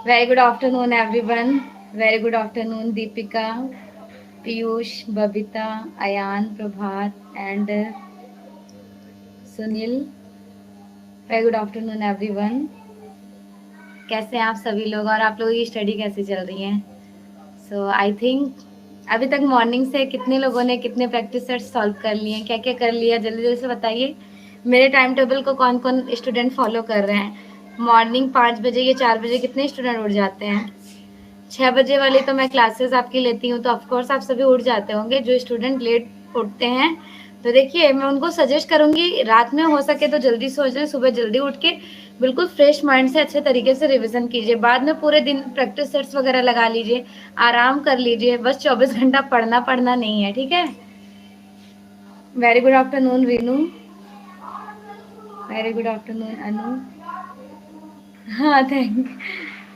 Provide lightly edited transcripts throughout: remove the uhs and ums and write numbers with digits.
Very good afternoon, everyone. Very good afternoon, Deepika, Piyush, Babita, Ayan, Prabhat, and Sunil. Very good afternoon, everyone. कैसे हैं आप सभी लोग और आप लोगों की स्टडी कैसी चल रही है? सो आई थिंक अभी तक मॉर्निंग से कितने लोगों ने कितने प्रैक्टिस सेट सॉल्व कर लिए हैं, क्या क्या कर लिया, जल्दी जल्दी से बताइए। मेरे टाइम टेबल को कौन कौन स्टूडेंट फॉलो कर रहे हैं? मॉर्निंग 5 बजे या 4 बजे कितने स्टूडेंट उठ जाते हैं? 6 बजे वाली तो मैं क्लासेस आपकी लेती हूँ, तो ऑफकोर्स आप सभी उठ जाते होंगे। जो स्टूडेंट लेट उठते हैं, तो देखिए मैं उनको सजेस्ट करूंगी रात में हो सके तो जल्दी सो जाए, सुबह जल्दी उठ के बिल्कुल फ्रेश माइंड से अच्छे तरीके से रिवीजन कीजिए। बाद में पूरे दिन प्रैक्टिस सेट्स वगैरह लगा लीजिए, आराम कर लीजिए। बस 24 घंटा पढ़ना पढ़ना नहीं है, ठीक है। Very good afternoon Vinu. Very good afternoon Anu. हाँ, thank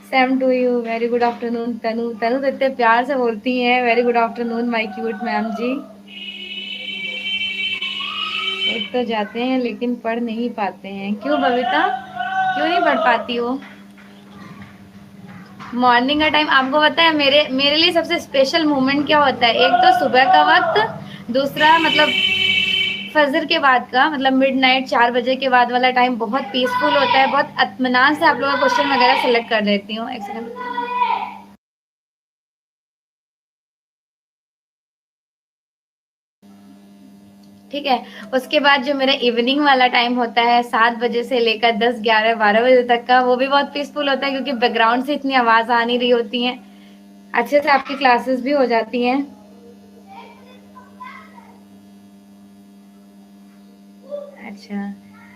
same to you. Very good afternoon Tanu. Tanu तो इतने प्यार से बोलती हैं very good afternoon my cute ma'am ji. उठ तो जाते हैं लेकिन पढ़ नहीं पाते हैं, क्यों बबीता? क्यों नहीं पढ़ पाती हो? मॉर्निंग का टाइम आपको पता है मेरे मेरे लिए सबसे स्पेशल मोमेंट क्या होता है? एक तो सुबह का वक्त, दूसरा मतलब फजर के बाद का, मतलब मिडनाइट 4 बजे के बाद वाला टाइम बहुत पीसफुल होता है। बहुत इत्मीनान से आप लोगों का क्वेश्चन वगैरह सेलेक्ट कर देती हूँ। एक सेकंड। ठीक है। उसके बाद जो मेरा इवनिंग वाला टाइम होता है 7 बजे से लेकर 10, 11, 12 बजे तक का, वो भी बहुत पीसफुल होता है क्योंकि बैकग्राउंड से इतनी आवाज आ नहीं रही होती है, अच्छे से आपकी क्लासेस भी हो जाती हैं। अच्छा,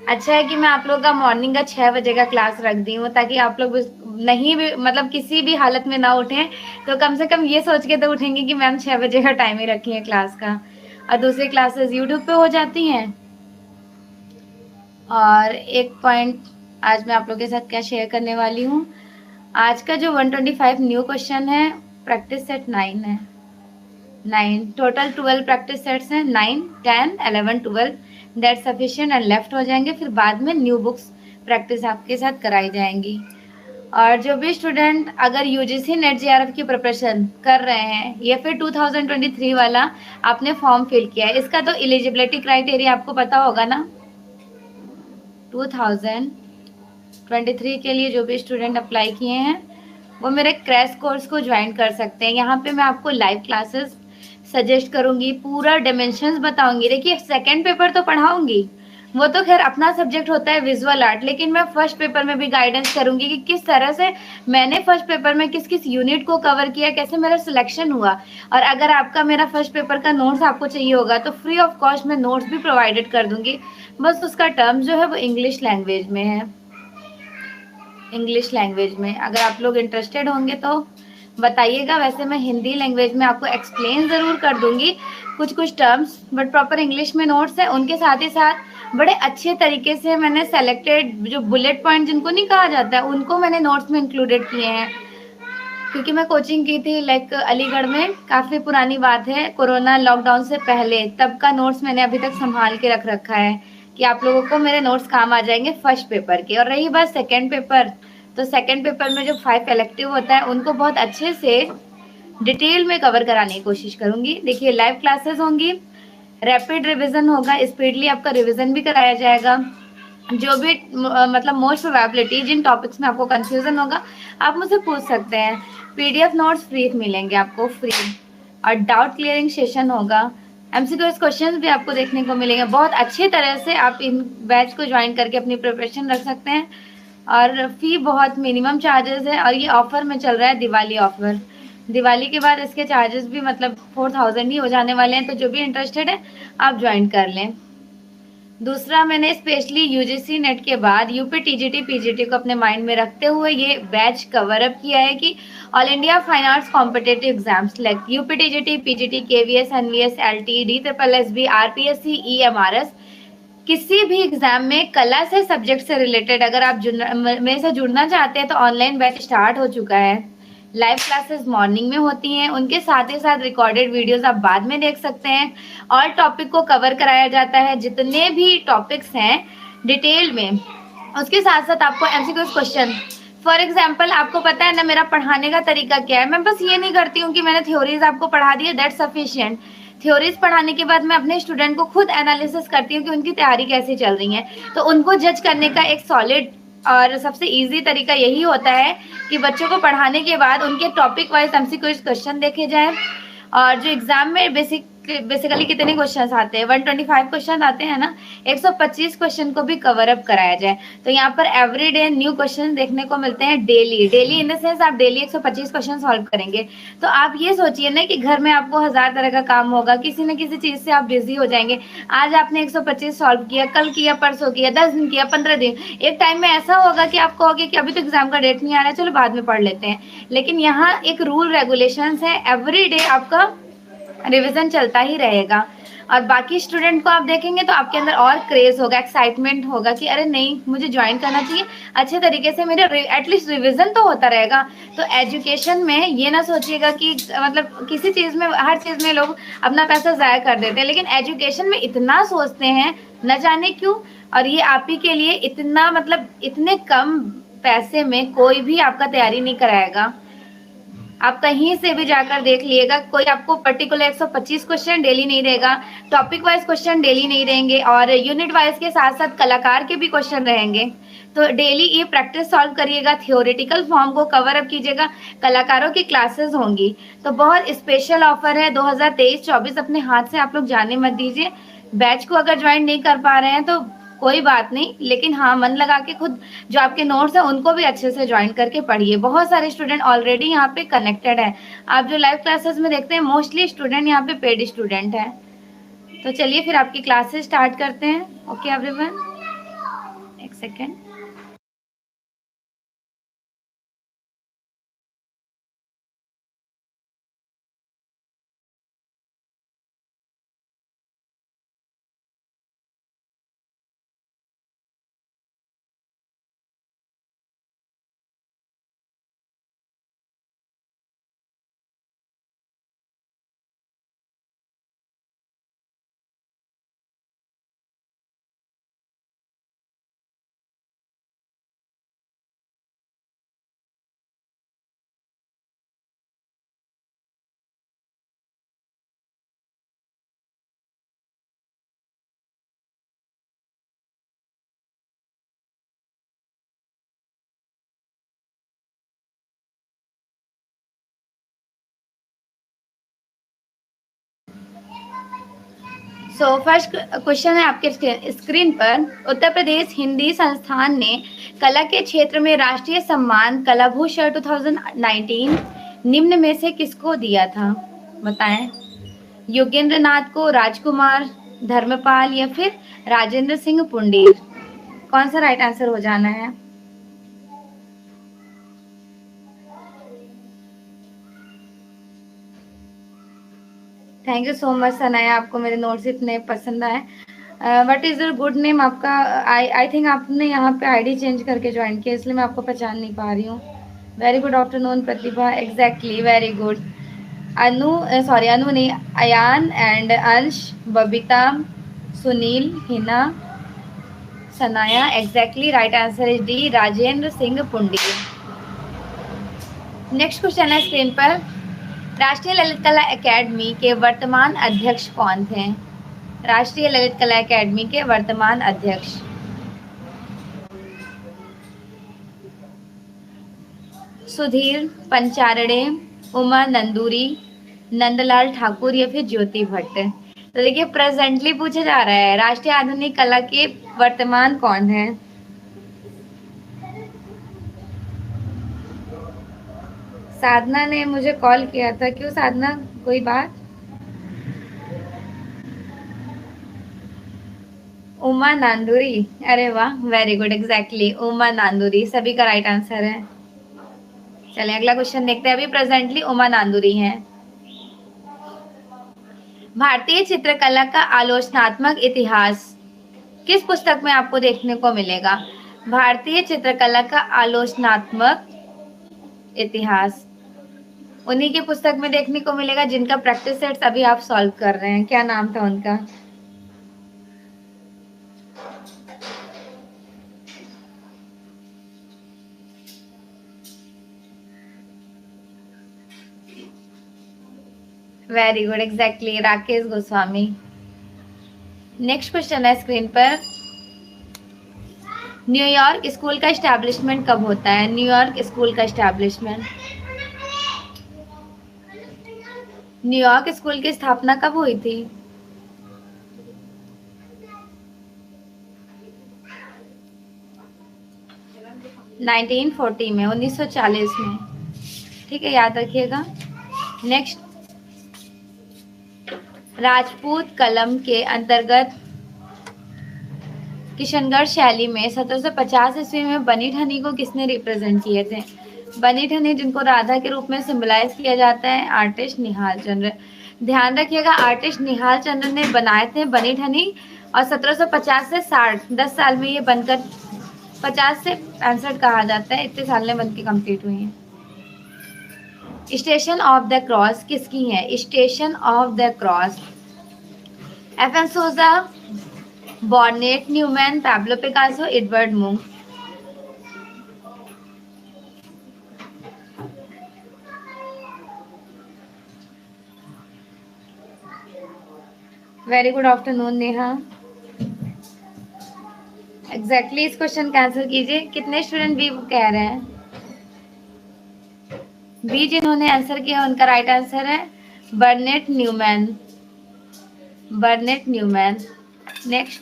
अच्छा है कि मैं आप लोग का मॉर्निंग का 6 बजे का क्लास रख दी हूँ, ताकि आप लोग नहीं भी मतलब किसी भी हालत में ना उठें, तो कम से कम ये सोच के तो उठेंगे कि मैम 6 बजे का टाइम ही रखी है क्लास का। और दूसरी क्लासेस यूट्यूब पे हो जाती हैं। और एक पॉइंट आज मैं आप लोगों के साथ क्या शेयर करने वाली हूँ। आज का जो 125 न्यू क्वेश्चन है, प्रैक्टिस सेट 9 है। 9 टोटल 12 प्रैक्टिस सेट्स हैं। 9, 10, 11, 12 दैट सफिशिएंट एंड लेफ्ट हो जाएंगे। फिर बाद में न्यू बुक्स प्रैक्टिस आपके साथ कराई जाएंगी। और जो भी स्टूडेंट अगर यूजीसी नेट जेआरएफ की प्रिपरेशन कर रहे हैं या फिर 2023 वाला आपने फॉर्म फिल किया है, इसका तो एलिजिबिलिटी क्राइटेरिया आपको पता होगा ना। 2023 के लिए जो भी स्टूडेंट अप्लाई किए हैं वो मेरे क्रैश कोर्स को ज्वाइन कर सकते हैं। यहाँ पे मैं आपको लाइव क्लासेस सजेस्ट करूंगी, पूरा डिमेंशंस बताऊंगी। देखिए सेकंड पेपर तो पढ़ाऊंगी, वो तो खैर अपना सब्जेक्ट होता है विजुअल आर्ट, लेकिन मैं फर्स्ट पेपर में भी गाइडेंस करूंगी कि किस तरह से मैंने फर्स्ट पेपर में किस किस यूनिट को कवर किया, कैसे मेरा सिलेक्शन हुआ। और अगर आपका मेरा फर्स्ट पेपर का नोट्स आपको चाहिए होगा तो फ्री ऑफ कॉस्ट मैं नोट्स भी प्रोवाइडेड कर दूंगी। बस उसका टर्म जो है वो इंग्लिश लैंग्वेज में है। इंग्लिश लैंग्वेज में अगर आप लोग इंटरेस्टेड होंगे तो बताइएगा। वैसे मैं हिंदी लैंग्वेज में आपको एक्सप्लेन ज़रूर कर दूंगी कुछ कुछ टर्म्स, बट प्रॉपर इंग्लिश में नोट्स है। उनके साथ ही साथ बड़े अच्छे तरीके से मैंने सेलेक्टेड जो बुलेट पॉइंट जिनको नहीं कहा जाता है उनको मैंने नोट्स में इंक्लूडेड किए हैं। क्योंकि मैं कोचिंग की थी लाइक अलीगढ़ में, काफ़ी पुरानी बात है, कोरोना लॉकडाउन से पहले, तब का नोट्स मैंने अभी तक संभाल के रख रखा है कि आप लोगों को मेरे नोट्स काम आ जाएंगे फर्स्ट पेपर के। और रही बात सेकेंड पेपर, तो सेकेंड पेपर में जो 5 इलेक्टिव होता है उनको बहुत अच्छे से डिटेल में कवर कराने की कोशिश करूंगी। देखिए लाइव क्लासेस होंगी, रैपिड रिवीजन होगा, स्पीडली आपका रिवीजन भी कराया जाएगा। जो भी मतलब मोस्ट प्रोबेबिलिटी जिन टॉपिक्स में आपको कंफ्यूजन होगा आप मुझसे पूछ सकते हैं। पीडीएफ नोट्स फ्री मिलेंगे आपको, फ्री। और डाउट क्लियरिंग सेशन होगा, एमसीक्यू क्वेश्चंस भी आपको देखने को मिलेंगे। बहुत अच्छी तरह से आप इन बैच को ज्वाइन करके अपनी प्रिपरेशन रख सकते हैं। और फी बहुत मिनिमम चार्जेस है, और ये ऑफर में चल रहा है, दिवाली ऑफर। दिवाली के बाद इसके चार्जेस भी मतलब 4000 ही हो जाने वाले हैं, तो जो भी इंटरेस्टेड है आप ज्वाइन कर लें। दूसरा, मैंने स्पेशली यूजीसी नेट के बाद यूपी टीजीटी पीजीटी को अपने माइंड में रखते हुए ये बैच कवर अप किया है कि all India fine arts competitive exams like UP TGT PGT KVS NVS LT D triple SB RPSC EMRS, किसी भी एग्जाम में कला से सब्जेक्ट से रिलेटेड अगर आप मेरे से जुड़ना चाहते हैं तो ऑनलाइन बैच स्टार्ट हो चुका है। लाइव क्लासेस मॉर्निंग में होती हैं, उनके साथ ही साथ रिकॉर्डेड वीडियोस आप बाद में देख सकते हैं। और टॉपिक को कवर कराया जाता है, जितने भी टॉपिक्स हैं डिटेल में। उसके साथ साथ आपको एमसीक्यू क्वेश्चन फॉर एग्जाम्पल आपको पता है ना मेरा पढ़ाने का तरीका क्या है, मैं बस ये नहीं करती हूँ कि मैंने थ्योरीज आपको पढ़ा दी है, दैट सफिशिएंट। थ्योरीज पढ़ाने के बाद मैं अपने स्टूडेंट को खुद एनालिसिस करती हूँ कि उनकी तैयारी कैसी चल रही है। तो उनको जज करने का एक सॉलिड और सबसे इजी तरीका यही होता है कि बच्चों को पढ़ाने के बाद उनके टॉपिक वाइज एमसीक्यू क्वेश्चन देखे जाए। और जो एग्जाम में बेसिकली कितने क्वेश्चन आते हैं, 125 क्वेश्चन आते हैं ना, 125 क्वेश्चन को भी कवर अप कराया जाए। तो यहाँ पर एवरीडे न्यू क्वेश्चन देखने को मिलते हैं, daily daily in the sense आप डेली 125 क्वेश्चन सॉल्व करेंगे। तो आप ये सोचिए ना कि घर में आपको 1000 तरह का काम होगा, किसी न किसी चीज से आप बिजी हो जाएंगे। आज आपने 125 सॉल्व किया, कल किया, परसों किया, 10 दिन किया, 15 दिन, एक टाइम में ऐसा होगा कि आप कहोगे कि अभी तो एग्जाम का डेट नहीं आ रहा है, चलो बाद में पढ़ लेते हैं। लेकिन यहाँ एक रूल रेगुलेशंस है, एवरीडे आपका रिवीजन चलता ही रहेगा। और बाकी स्टूडेंट को आप देखेंगे तो आपके अंदर और क्रेज होगा, एक्साइटमेंट होगा कि अरे नहीं मुझे ज्वाइन करना चाहिए, अच्छे तरीके से मेरे एटलीस्ट रिवीजन तो होता रहेगा। तो एजुकेशन में ये ना सोचिएगा कि मतलब किसी चीज में, हर चीज में लोग अपना पैसा जाया कर देते हैं, लेकिन एजुकेशन में इतना सोचते हैं न जाने क्यों। और ये आप ही के लिए इतना, मतलब इतने कम पैसे में कोई भी आपका तैयारी नहीं कराएगा। आप कहीं से भी जाकर देख लिएगा, कोई आपको पर्टिकुलर 125 क्वेश्चन डेली नहीं देगा, टॉपिक वाइज क्वेश्चन डेली नहीं रहेंगे, और यूनिट वाइज के साथ साथ कलाकार के भी क्वेश्चन रहेंगे। तो डेली ये प्रैक्टिस सॉल्व करिएगा, थियोरेटिकल फॉर्म को कवर अप कीजिएगा, कलाकारों की क्लासेस होंगी। तो बहुत स्पेशल ऑफर है 2023-24, अपने हाथ से आप लोग जाने मत दीजिए। बैच को अगर ज्वाइन नहीं कर पा रहे हैं तो कोई बात नहीं, लेकिन हाँ मन लगा के खुद जो आपके नोट्स है उनको भी अच्छे से ज्वाइन करके पढ़िए। बहुत सारे स्टूडेंट ऑलरेडी यहाँ पे कनेक्टेड है। आप जो लाइव क्लासेस में देखते हैं मोस्टली स्टूडेंट यहाँ पे पेड स्टूडेंट है। तो चलिए फिर आपकी क्लासेस स्टार्ट करते हैं। ओके एवरीवन, एक सेकेंड। सो फर्स्ट क्वेश्चन है आपके स्क्रीन पर। उत्तर प्रदेश हिंदी संस्थान ने कला के क्षेत्र में राष्ट्रीय सम्मान कलाभूषण 2019 निम्न में से किसको दिया था? बताएं। योगेंद्र नाथ को, राजकुमार, धर्मपाल या फिर राजेंद्र सिंह पुंडीर? कौन सा राइट आंसर हो जाना है? Thank you so much Sanaya, आपको मेरे नोट्स इतने पसंद आए। What is your good name आपका? आई थिंक आपने यहाँ पे आईडी चेंज करके ज्वाइन किया, इसलिए मैं आपको पहचान नहीं पा रही हूँ। Very good afternoon Pratibha, exactly, very good. Anu, sorry Anu नहीं, Ayan and Ansh, Babita, Sunil, Hina, Sanaya, exactly right answer is D, Rajendra Singh Pundi. Next question है स्क्रीन पर। राष्ट्रीय ललित कला एकेडमी के वर्तमान अध्यक्ष कौन थे? राष्ट्रीय ललित कला एकेडमी के वर्तमान अध्यक्ष। सुधीर पंचारणे, उमा नंदूरी, नंदलाल ठाकुर या फिर ज्योति भट्ट? तो देखिए प्रेजेंटली पूछा जा रहा है राष्ट्रीय आधुनिक कला के वर्तमान कौन है। साधना ने मुझे कॉल किया था, क्यों साधना, कोई बात? उमा नांदूरी, अरे वाह, वेरी गुड, एग्जैक्टली उमा नांदूरी सभी का राइट आंसर है। चलिए अगला क्वेश्चन देखते हैं। अभी प्रेजेंटली उमा नांदूरी हैं। भारतीय चित्रकला का आलोचनात्मक इतिहास किस पुस्तक में आपको देखने को मिलेगा? भारतीय चित्रकला का आलोचनात्मक इतिहास उन्हीं की पुस्तक में देखने को मिलेगा जिनका प्रैक्टिस सेट्स अभी आप सॉल्व कर रहे हैं। क्या नाम था उनका? Very good, exactly, Rakesh Goswami. Next question है स्क्रीन पर, न्यूयॉर्क स्कूल का एस्टैब्लिशमेंट कब होता है? न्यूयॉर्क स्कूल का एस्टैब्लिशमेंट, न्यूयॉर्क स्कूल की स्थापना कब हुई थी? नाइनटीन 1940 में, 1940 में। ठीक है, याद रखिएगा। नेक्स्ट, राजपूत कलम के अंतर्गत किशनगढ़ शैली में 1750 ईस्वी में बनी ठनी को किसने रिप्रेजेंट किए थे? बनी ठनी, जिनको राधा के रूप में सिंबलाइज किया जाता है, आर्टिस्ट निहाल चंद्र। ध्यान रखिएगा, आर्टिस्ट निहाल चंद्र ने बनाए थे बनी ठनी, और 1750 से 60, 10 साल में ये बनकर 50 से 65 कहा जाता है, इतने साल में बनके कंप्लीट हुई है। स्टेशन ऑफ द क्रॉस किसकी है? Station of the cross, F N. Souza, Barnett Newman, Pablo Picasso, Edvard Munch. Very good afternoon Neha. Exactly इस क्वेश्चन का आंसर कीजिए। कितने स्टूडेंट बी कह रहे हैं? बी जिन्होंने आंसर किया उनका राइट आंसर है Barnett Newman, Barnett Newman. Next,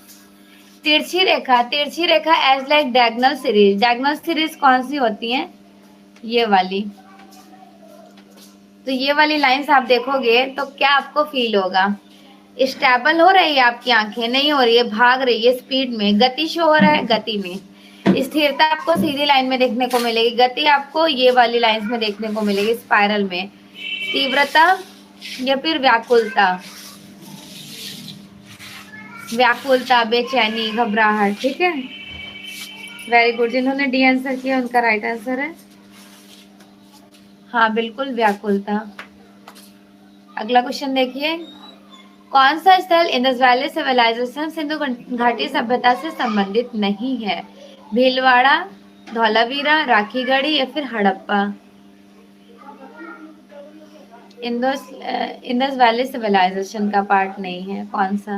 तिरछी रेखा, तिरछी रेखा as like diagonal series, diagonal series कौन सी होती है? ये वाली। तो ये वाली लाइंस आप देखोगे तो क्या आपको फील होगा? स्टेबल हो रही है आपकी आंखें? नहीं हो रही है, भाग रही है स्पीड में, गति शो हो रहा है, गति में। स्थिरता आपको सीधी लाइन में देखने को मिलेगी, गति आपको ये वाली लाइंस में देखने को मिलेगी, स्पाइरल में। तीव्रता या फिर व्याकुलता, व्याकुलता, बेचैनी, घबराहट। ठीक है, वेरी गुड। जिन्होंने डी आंसर किया उनका राइट आंसर है, हाँ बिल्कुल, व्याकुलता। अगला क्वेश्चन देखिए, कौन सा स्थल इंडस वैली सिविलाइजेशन सिंधु घाटी सभ्यता से संबंधित नहीं है? भीलवाड़ा, धौलावीरा, राखीगढ़ी या फिर हड़प्पा? इंडस वैली सिविलाइजेशन का पार्ट नहीं है, कौन सा?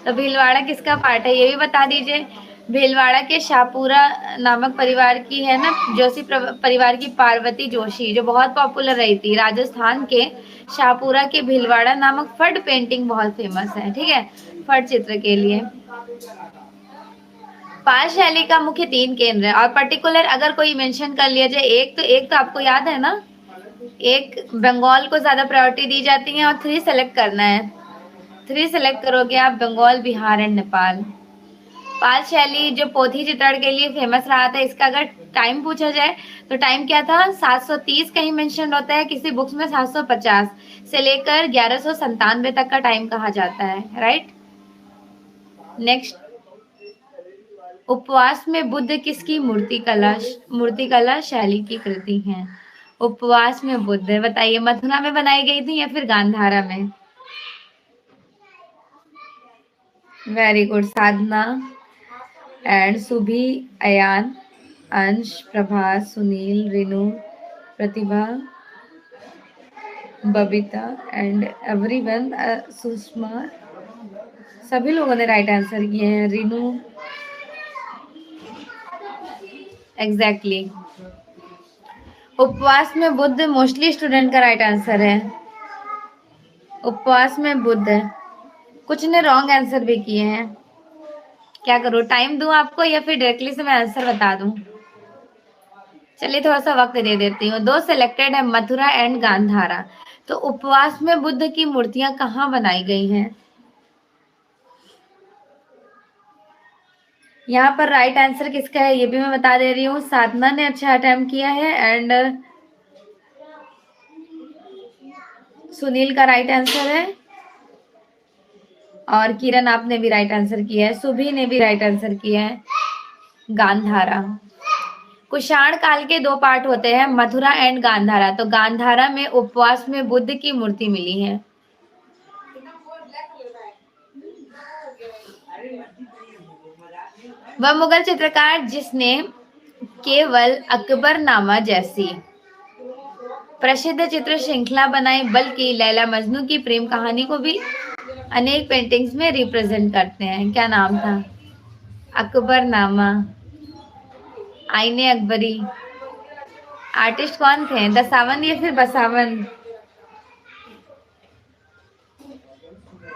तो भीलवाड़ा किसका पार्ट है ये भी बता दीजिए। भीलवाड़ा के शाहपुरा नामक परिवार की है ना, जोशी परिवार की पार्वती जोशी, जो बहुत पॉपुलर रही थी। राजस्थान के शाहपुरा के भीलवाड़ा नामक फट पेंटिंग बहुत फेमस है, ठीक है, फट चित्र के लिए। पाल शैली का मुख्य 3 केंद्र है, और पर्टिकुलर अगर कोई मेंशन कर लिया जाए, एक तो आपको याद है ना, एक बंगाल को ज्यादा प्रायोरिटी दी जाती है, और 3 सेलेक्ट करना है। 3 सेलेक्ट करोगे आप, बंगाल, बिहार एंड नेपाल। पाल शैली जो पोथी चित्रण के लिए फेमस रहा था, इसका अगर टाइम पूछा जाए तो टाइम क्या था? 730 कहीं मेंशन होता है, किसी बुक्स में 750 से लेकर 1197 तक का टाइम कहा जाता है, राइट। नेक्स्ट, उपवास में बुद्ध किसकी मूर्तिकला शैली की कृति है? उपवास में बुद्ध, बताइए, मथुरा में बनाई गई थी या फिर गांधारा में? Very good, Sadhana and सुभी, Ayan, अंश, प्रभास, सुनील, रिनु, प्रतिभा, बबीता एंड एवरीवन, सुषमा, सभी लोगों ने राइट आंसर किए हैं। रिनु, एग्जैक्टली। उपवास में बुद्ध मोस्टली स्टूडेंट का राइट आंसर है, उपवास में बुद्ध। कुछ ने रॉन्ग आंसर भी किए हैं, क्या करूं, टाइम दूं आपको या फिर डायरेक्टली से मैं आंसर बता दूं? चलिए थोड़ा सा वक्त दे देती हूँ। 2 सिलेक्टेड है, मथुरा एंड गांधारा। तो उपवास में बुद्ध की मूर्तियां कहाँ बनाई गई हैं? यहाँ पर राइट आंसर किसका है ये भी मैं बता दे रही हूँ। साधना ने अच्छा अटेम्प्ट किया है, एंड सुनील का राइट आंसर है, और किरण आपने भी राइट आंसर किया है, सुभी ने भी राइट आंसर किया है, गांधारा। कुषाण काल के 2 पार्ट होते हैं, मथुरा एंड गांधारा। तो गांधारा में उपवास में बुद्ध की मूर्ति मिली है। वह मुगल चित्रकार जिसने केवल अकबरनामा जैसी प्रसिद्ध चित्र श्रृंखला बनाई, बल्कि लैला मजनू की प्रेम कहानी को भी अनेक पेंटिंग्स में रिप्रेजेंट करते हैं। क्या नाम था? अकबरनामा, आईने अकबरी। आर्टिस्ट कौन थे? दसावन या फिर बसावन?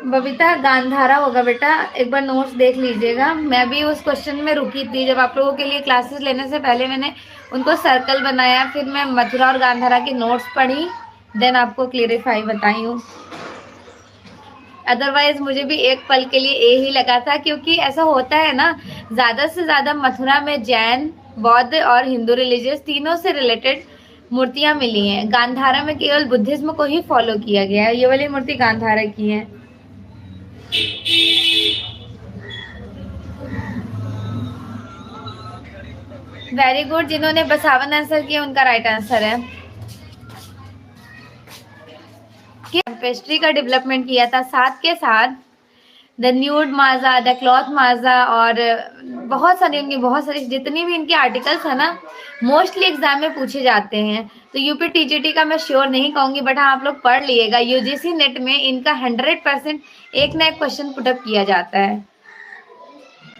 बबीता गांधारा होगा बेटा, एक बार नोट्स देख लीजिएगा। मैं भी उस क्वेश्चन में रुकी थी, जब आप लोगों के लिए क्लासेस लेने से पहले मैंने उनको सर्कल बनाया, फिर मैं मथुरा और गांधारा की नोट्स पढ़ी, देन आपको क्लियरिफाई बताई हूँ। अदरवाइज मुझे भी एक पल के लिए ए ही लगा था, क्योंकि ऐसा होता है ना, ज्यादा से ज्यादा मथुरा में जैन, बौद्ध और हिंदू रिलीजियस तीनों से रिलेटेड मूर्तियां मिली हैं। गांधारा में केवल बुद्धिज्म को ही फॉलो किया गया है। ये वाली मूर्ति गांधारा की है। वेरी गुड, जिन्होंने बसावन आंसर किया उनका राइट आंसर है। पेस्ट्री का डेवलपमेंट किया था, साथ के साथ the nude Maja, the cloth Maja, और बहुत सारी जितनी भी इनके आर्टिकल्स है ना, मोस्टली एग्जाम में पूछे जाते हैं। तो यूपी टीजीटी का मैं श्योर नहीं कहूंगी, बट हाँ आप लोग पढ़ लिएगा। यूजीसी नेट में इनका 100% एक ना एक क्वेश्चन पुटअप किया जाता है।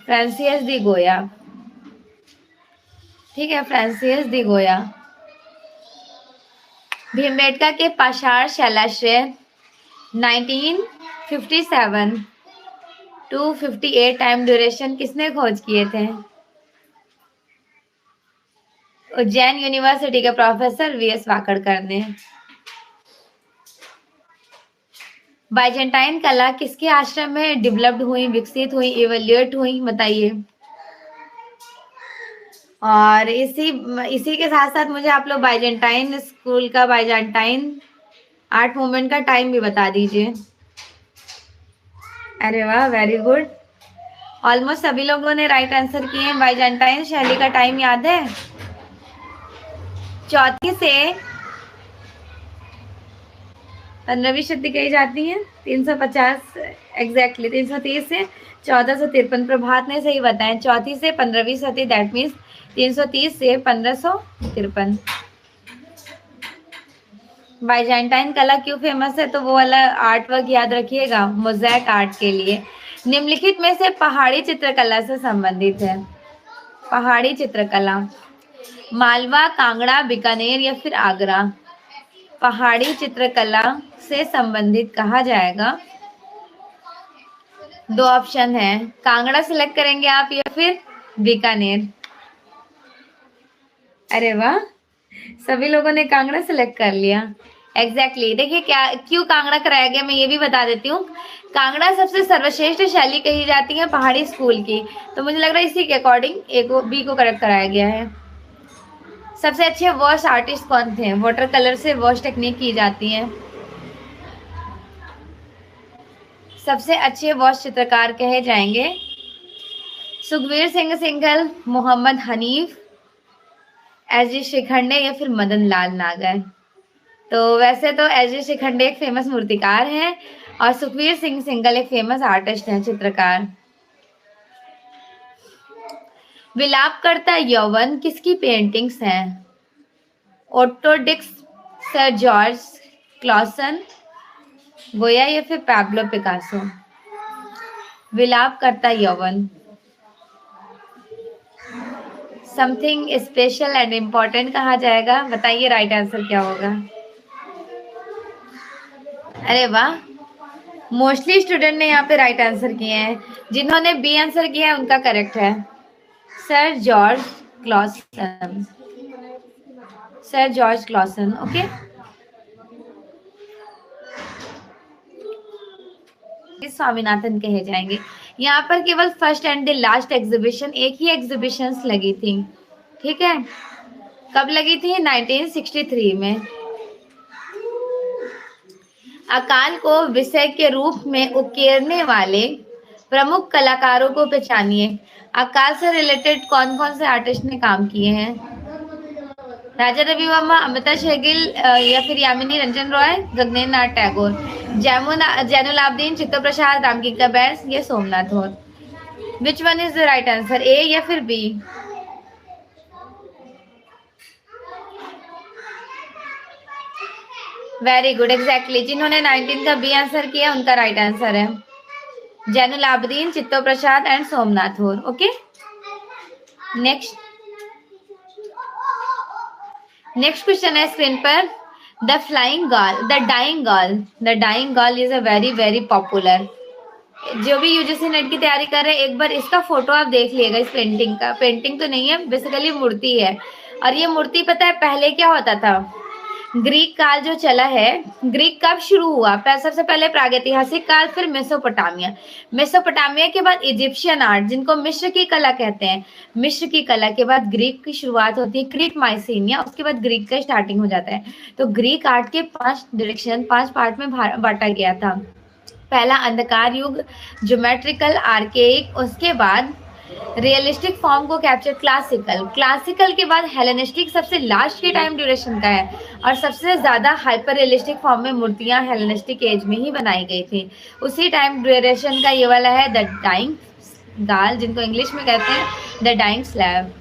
फ्रांसिस दी गोया, ठीक है, फ्रांसिस दी गोया। भीमबेटका के पाषाण शैलाश्रय 1957 टू 58 टाइम ड्यूरेशन किसने खोज किए थे? उज्जैन यूनिवर्सिटी के प्रोफेसर वीएस वाकड़कर ने। बाइजेंटाइन कला किसके आश्रम में डेवलप्ड हुई, विकसित हुई, इवेल्युएट हुई? बताइए। और इसी के साथ साथ मुझे आप लोग बाइजेंटाइन स्कूल का, बाइजेंटाइन आर्ट मूवमेंट का टाइम भी बता दीजिए। अरे वाह, वेरी गुड, ऑलमोस्ट सभी लोगों ने राइट आंसर किए हैं। बाइजेंटाइन शैली का टाइम याद है? 4वीं से 15वीं शताब्दी कही जाती है। 350 एग्जैक्टली, 330 से 1453। प्रभात ने सही बताया, 4वीं से 15वीं सदी, दैट मीन्स 330 से 1553। बाइजेंटाइन कला क्यों फेमस है? तो वो वाला आर्ट वर्क याद रखिएगा, मोज़ैक आर्ट के लिए। निम्नलिखित में से पहाड़ी चित्रकला से संबंधित है। पहाड़ी चित्रकला, मालवा, कांगड़ा, बीकानेर या फिर आगरा? पहाड़ी चित्रकला से संबंधित कहा जाएगा। 2 ऑप्शन है, कांगड़ा सिलेक्ट करेंगे आप या फिर बीकानेर? अरे वाह, सभी लोगों ने कांगड़ा सिलेक्ट कर लिया। एग्जैक्टली देखिए क्यों कांगड़ा कराया गया, मैं ये भी बता देती हूँ। कांगड़ा सबसे सर्वश्रेष्ठ शैली कही जाती है पहाड़ी स्कूल की, तो मुझे लग रहा है इसी के अकॉर्डिंग ए को, बी को करेक्ट कराया गया है। सबसे अच्छे वॉश आर्टिस्ट कौन थे? वाटर कलर से वॉश टेक्निक की जाती है। सबसे अच्छे वॉश चित्रकार कहे जाएंगे सुखवीर सिंह सिंघल, मोहम्मद हनीफ, एस.जी. श्रीखंडे या फिर मदन लाल नागर? तो वैसे तो एस.जी. श्रीखंडे एक फेमस मूर्तिकार हैं और सुखवीर सिंह सिंघल एक फेमस आर्टिस्ट हैं, चित्रकार। विलापकर्ता यौवन किसकी पेंटिंग्स हैं? ओटो डिक्स, सर जॉर्ज क्लॉसन, गोया या फिर पैब्लो पिकासो? विलापकर्ता यौवन, समथिंग स्पेशल एंड इम्पोर्टेंट कहा जाएगा। बताइए राइट आंसर क्या होगा? अरे वाह, मोस्टली स्टूडेंट ने यहाँ पे राइट आंसर किए हैं। जिन्होंने बी आंसर किया है उनका करेक्ट है, sir George Clausen. Sir George Clausen, okay. Swaminathan कहे जाएंगे। यहाँ पर केवल first and the last exhibition, एक ही एग्जीबिशंस लगी थी, ठीक है। कब लगी थी? 1963 में। अकाल को विषय के रूप में उकेरने वाले प्रमुख कलाकारों को पहचानिए। अकाल से रिलेटेड कौन कौन से आर्टिस्ट ने काम किए हैं? राजा रवि वर्मा, अमिता शेगिल या फिर यामिनी रंजन रॉय, गगनेन्द्र नाथ टैगोर? जैनुल आबदीन, चित्तो प्रसाद, रामकिंकर बैस या सोमनाथ होत? Which one is the right answer, A या फिर बी? Very good, exactly. जिन्होंने 19 का बी आंसर किया उनका राइट आंसर है Zainul Abedin, Chitto Prasad and Somnath Hore. Okay, next question है स्क्रीन पर। The flying girl, the dying girl, the dying girl is a very very popular. जो भी यूजीसी नेट की तैयारी कर रहे हैं एक बार इसका फोटो आप देख लिएगा। इस पेंटिंग का, पेंटिंग तो नहीं है, बेसिकली मूर्ति है। और ये मूर्ति पता है पहले क्या होता था? ग्रीक काल जो चला है, ग्रीक कब शुरू हुआ? सबसे पहले प्रागैतिहासिक काल, फिर मेसोपोटामिया, मेसोपोटामिया के बाद इजिप्शियन आर्ट जिनको मिस्र की कला कहते हैं, मिस्र की कला के बाद ग्रीक की शुरुआत होती है, क्रीट माइसीनिया, उसके बाद ग्रीक का स्टार्टिंग हो जाता है। तो ग्रीक आर्ट के 5 डायरेक्शन, 5 पार्ट में बांटा गया था। पहला अंधकार युग, ज्योमेट्रिकल, आर्केइक, उसके बाद रियलिस्टिक फॉर्म को कैप्चर, क्लासिकल, क्लासिकल के बाद हेलेनिस्टिक सबसे लास्ट के टाइम ड्यूरेशन का है। और सबसे ज्यादा हाइपर रियलिस्टिक फॉर्म में मूर्तियां हेलेनिस्टिक एज में ही बनाई गई थी। उसी टाइम ड्यूरेशन का ये वाला है द डाइंग गर्ल, जिनको इंग्लिश में कहते हैं द डाइंग स्लैव।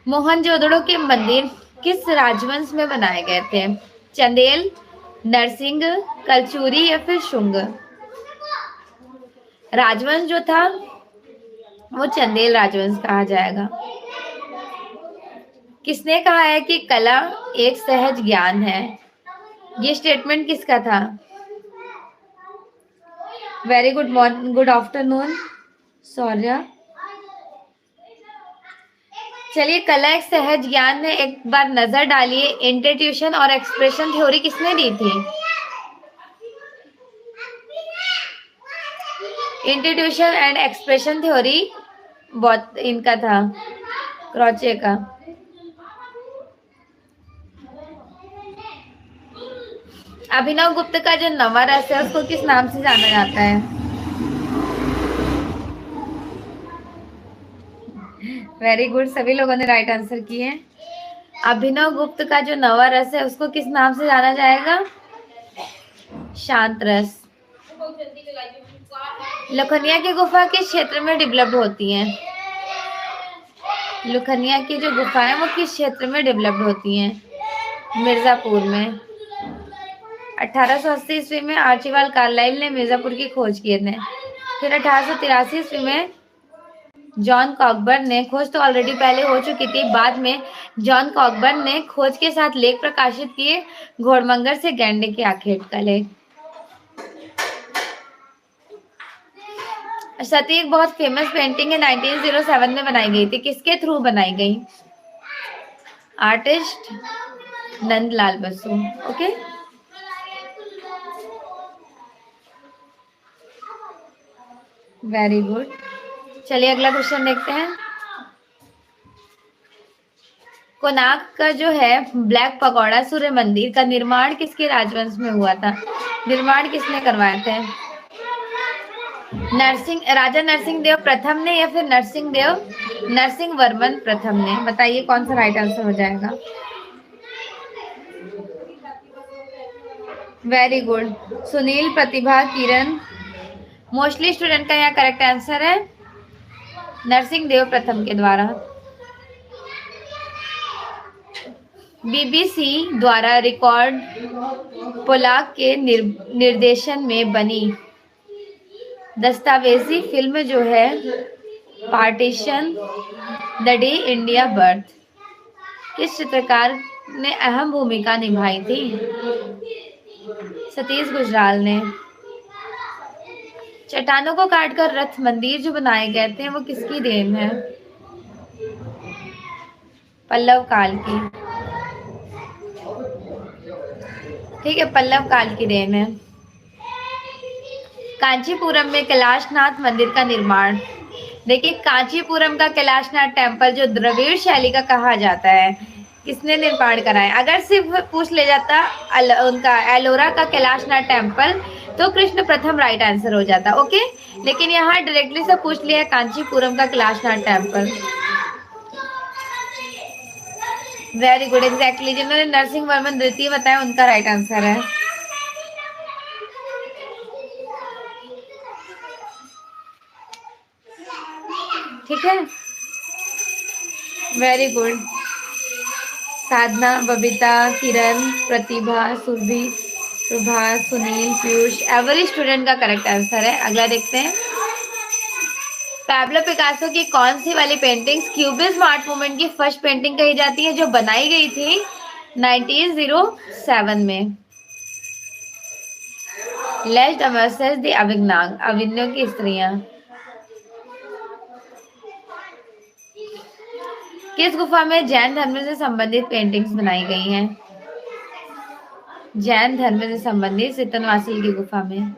मोहनजोदड़ो के मंदिर किस राजवंश में बनाए गए थे? चंदेल, नरसिंह, कलचुरी या फिर शुंग? राजवंश जो था वो चंदेल राजवंश कहा जाएगा। किसने कहा है कि कला एक सहज ज्ञान है? ये स्टेटमेंट किसका था? Very good morning, good afternoon Shaurya. चलिए, कला एक सहज ज्ञान में एक बार नजर डालिए। इंस्टीट्यूशन और एक्सप्रेशन थ्योरी किसने दी थी? इंस्टीट्यूशन एंड एक्सप्रेशन थ्योरी बहुत इनका था, क्रॉचे का। अभिनव गुप्त का जो नवा रस है उसको किस नाम से जाना जाता है? वेरी गुड, सभी लोगों ने राइट आंसर किए। अभिनव गुप्त का जो नवा रस है उसको किस नाम से जाना जाएगा? शांत रस। लखनिया की गुफा किस क्षेत्र में डेवलप होती है? लखनिया की जो गुफा है वो किस क्षेत्र में डेवलप होती है? मिर्जापुर में। 1880 ईस्वी में आर्चिबाल्ड कार्लाइल ने मिर्जापुर की खोज की थी। फिर 1883 ईस्वी में जॉन कॉकबर्न ने, खोज तो ऑलरेडी पहले हो चुकी थी, बाद में जॉन कॉकबर्न ने खोज के साथ लेख प्रकाशित किए, घोड़मंगर से गैंडे की आखेट का लेख। सती एक बहुत फेमस पेंटिंग है, 1907 में बनाई गई थी। किसके थ्रू बनाई गई? Artist Nandlal Basu. Okay, very good. चलिए अगला क्वेश्चन देखते हैं। कोणार्क का जो है ब्लैक पगोड़ा सूर्य मंदिर का निर्माण किसके राजवंश में हुआ था? निर्माण किसने करवाए थे? राजा नरसिंह देव प्रथम ने या फिर नरसिंह वर्मन प्रथम ने? बताइए कौन सा राइट आंसर हो जाएगा? वेरी गुड, सुनील, प्रतिभा, किरण। मोस्टली स्टूडेंट का यहाँ करेक्ट आंसर है नरसिंह देव प्रथम के द्वारा। बीबीसी द्वारा रिकॉर्ड पोलाक के निर्देशन में बनी दस्तावेजी फिल्म जो है partition, the day India birth, किस चित्रकार ने अहम भूमिका निभाई थी? सतीश गुजराल ने। चट्टानों को काटकर रथ मंदिर जो बनाए गए थे वो किसकी देन है? पल्लव काल की। ठीक है, पल्लव काल की देन है। कांचीपुरम में कैलाशनाथ मंदिर का निर्माण, देखिए कांचीपुरम का कैलाशनाथ टेम्पल जो द्रविड़ शैली का कहा जाता है, किसने निर्माण कराया? अगर सिर्फ पूछ ले जाता उनका एलोरा का कैलाशनाथ टेम्पल तो कृष्ण प्रथम राइट आंसर हो जाता। ओके, लेकिन यहाँ डायरेक्टली से पूछ लिया कांचीपुरम का Kailashnath temple. Very good, exactly. जिन्होंने नरसिंह वर्मन द्वितीय बताया उनका राइट आंसर है। ठीक है, वेरी गुड। साधना, बबीता, किरण, प्रतिभा, सुरभि, सुभाष, सुनील, पीयूष, एवरी स्टूडेंट का करेक्ट आंसर है। अगला देखते हैं। पैब्लो पिकासो की कौन सी वाली पेंटिंग्स क्यूबिज्म आर्ट मूवमेंट की फर्स्ट पेंटिंग कही जाती है, जो बनाई गई थी 1907 में? लेस डमर्सेस द अविग्नाग, अविन्यो की स्त्रियां। किस गुफा में जैन धर्म से संबंधित पेंटिंग्स बनाई गई हैं? जैन धर्म से संबंधित सितनवासल की गुफा में।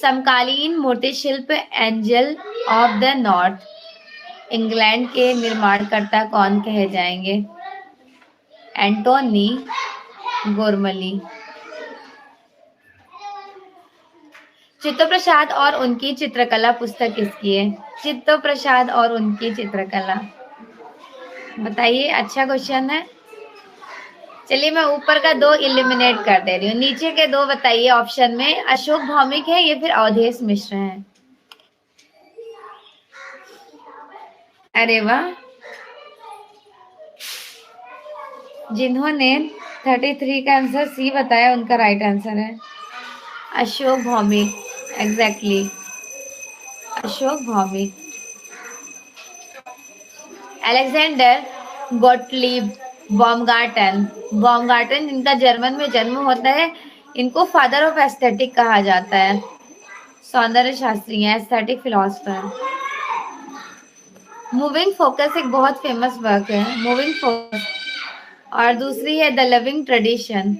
समकालीन मूर्ति शिल्प angel of the north England के निर्माणकर्ता कौन कहे जाएंगे? एंटोनी गोरमली। चित्तो प्रसाद और उनकी चित्रकला पुस्तक किसकी है? चित्तो प्रसाद और उनकी चित्रकला, बताइए। अच्छा क्वेश्चन है। चलिए मैं ऊपर का 2 इलिमिनेट कर दे रही हूँ, नीचे के 2 बताइए ऑप्शन में। अशोक भौमिक है या फिर अवधेश मिश्र है? अरे वाह, जिन्होंने 33 का आंसर सी बताया उनका राइट आंसर है Ashok Bhowmick. Exactly, Ashok Bhowmick. Alexander Gottlieb Baumgarten, Baumgarten इनका जर्मन में जन्म होता है। इनको फादर ऑफ एस्थेटिक कहा जाता है, सौंदर्य शास्त्री हैं, एस्थेटिक फिलोसफर। मूविंग फोकस एक बहुत फेमस वर्क है, मूविंग फोकस, और दूसरी है the living tradition.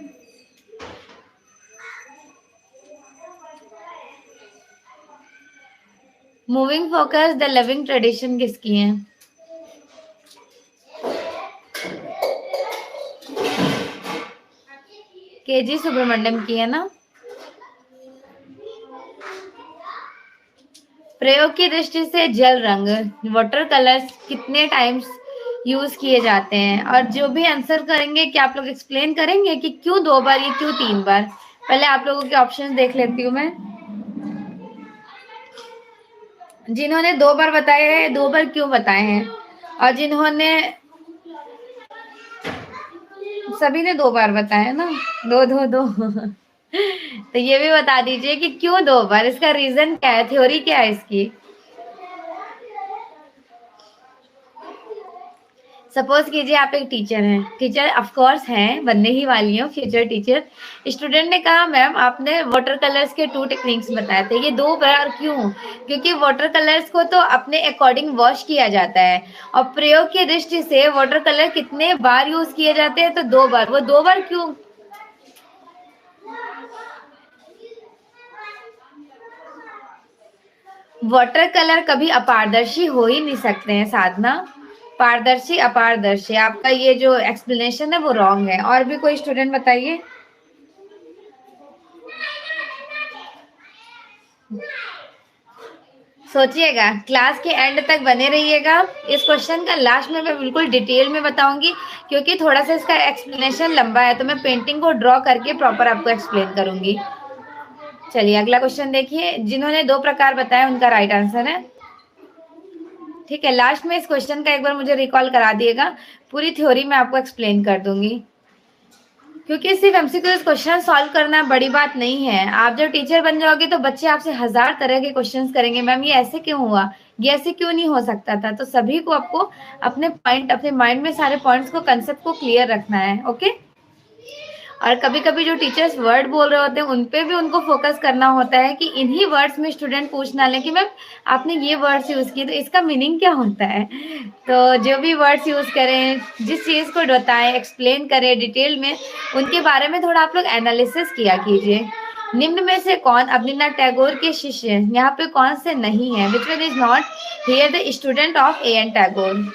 Moving focus, the living tradition किसकी है? केजी सुब्रमण्यम की है ना। प्रयोग की दृष्टि से जल रंग, वाटर कलर्स कितने टाइम्स यूज किए जाते हैं? और जो भी आंसर करेंगे, क्या आप लोग एक्सप्लेन करेंगे कि क्यों 2 बार या क्यों 3 बार? पहले आप लोगों के ऑप्शन देख लेती हूँ मैं। जिन्होंने 2 बार बताए हैं, 2 बार क्यों बताए हैं? और जिन्होंने, सभी ने 2 बार बताया ना, 2 2 2 तो ये भी बता दीजिए कि क्यों 2 बार, इसका रीजन क्या है, थ्योरी क्या है इसकी? सपोज कीजिए आप एक टीचर हैं, टीचर ऑफ कोर्स हैं, बनने ही वाली हूँ फ्यूचर टीचर। स्टूडेंट ने कहा मैम आपने वाटर कलर्स के 2 टेक्निक्स बताए थे, ये 2 बार क्यों? क्योंकि वाटर कलर्स को तो अपने अकॉर्डिंग वॉश किया जाता है, और प्रयोग की दृष्टि से वाटर कलर कितने बार यूज किए जाते हैं, तो 2 बार। वो 2 बार क्यों? वाटर कलर कभी अपारदर्शी हो ही नहीं सकते हैं साधना। पारदर्शी अपारदर्शी, आपका ये जो एक्सप्लेनेशन है वो रॉन्ग है। और भी कोई स्टूडेंट बताइए। सोचिएगा, क्लास के एंड तक बने रहिएगा। इस क्वेश्चन का लास्ट में मैं बिल्कुल डिटेल में बताऊंगी, क्योंकि थोड़ा सा इसका एक्सप्लेनेशन लंबा है, तो मैं पेंटिंग को ड्रॉ करके प्रॉपर आपको एक्सप्लेन करूंगी। चलिए अगला क्वेश्चन देखिए। जिन्होंने 2 प्रकार बताया उनका राइट आंसर है। ठीक है, लास्ट में इस क्वेश्चन का एक बार मुझे रिकॉल करा दिएगा, पूरी थ्योरी मैं आपको एक्सप्लेन कर दूंगी, क्योंकि सिर्फ एमसीक्यू क्वेश्चन सॉल्व करना बड़ी बात नहीं है। आप जब टीचर बन जाओगे तो बच्चे आपसे 1000 तरह के क्वेश्चंस करेंगे, मैम ये ऐसे क्यों हुआ, ये ऐसे क्यों नहीं हो सकता था। तो सभी को आपको अपने पॉइंट, अपने माइंड में सारे पॉइंट्स को, कंसेप्ट को क्लियर रखना है। ओके। और कभी कभी जो टीचर्स वर्ड बोल रहे होते हैं उन पे भी उनको फोकस करना होता है, कि इन्हीं वर्ड्स में स्टूडेंट पूछ ना ले कि मैम आपने ये वर्ड्स यूज किए तो इसका मीनिंग क्या होता है। तो जो भी वर्ड्स यूज करें, जिस चीज को बताएं, एक्सप्लेन करें डिटेल में, उनके बारे में थोड़ा आप लोग एनालिसिस किया कीजिए। निम्न में से कौन अवनींद्रनाथ टैगोर के शिष्य, यहाँ पे कौन से नहीं है? Which one is not here the student of A N Tagore?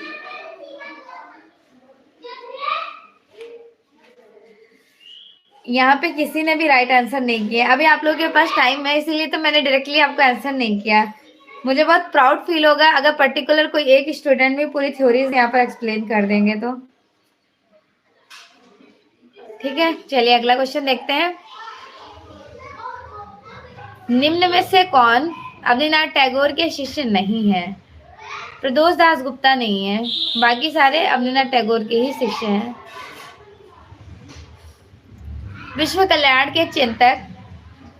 यहाँ पे किसी ने भी राइट आंसर नहीं किया। अभी आप लोगों के पास टाइम है, इसीलिए तो मैंने डायरेक्टली आपको आंसर नहीं किया। मुझे बहुत प्राउड फील होगा अगर पर्टिकुलर कोई एक स्टूडेंट भी पूरी थ्योरीज यहाँ पर एक्सप्लेन कर देंगे तो। ठीक है, चलिए अगला क्वेश्चन देखते हैं। निम्न में से कौन अवनींद्रनाथ टैगोर के शिष्य नहीं है? प्रदोष दास गुप्ता नहीं है, बाकी सारे अवनीन्द्रनाथ टैगोर के ही शिष्य हैं। विश्व कल्याण के चिंतक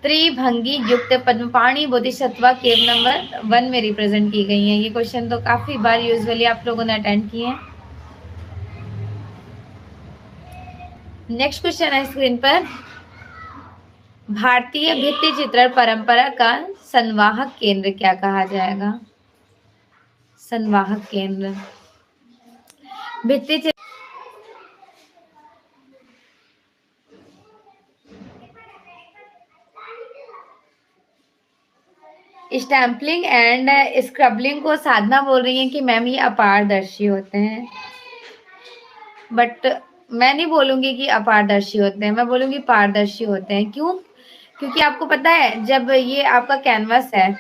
त्रिभंगी युक्त पद्मपाणि बोधिसत्व केव नंबर 1 में रिप्रेजेंट की गई हैं। ये क्वेश्चन तो काफी बार यूजुअली आप लोगों ने अटेंड किए हैं। नेक्स्ट क्वेश्चन है स्क्रीन पर, भारतीय भित्ति चित्रण परंपरा का संवाहक केंद्र क्या कहा जाएगा? संवाहक केंद्र भित्ति स्टैम्पलिंग एंड स्क्रबलिंग को साधना बोल रही है कि मैम ये अपारदर्शी होते हैं, बट मैं नहीं बोलूंगी कि अपारदर्शी होते हैं, मैं बोलूंगी पारदर्शी होते हैं। क्यों? क्योंकि आपको पता है जब ये आपका कैनवस है,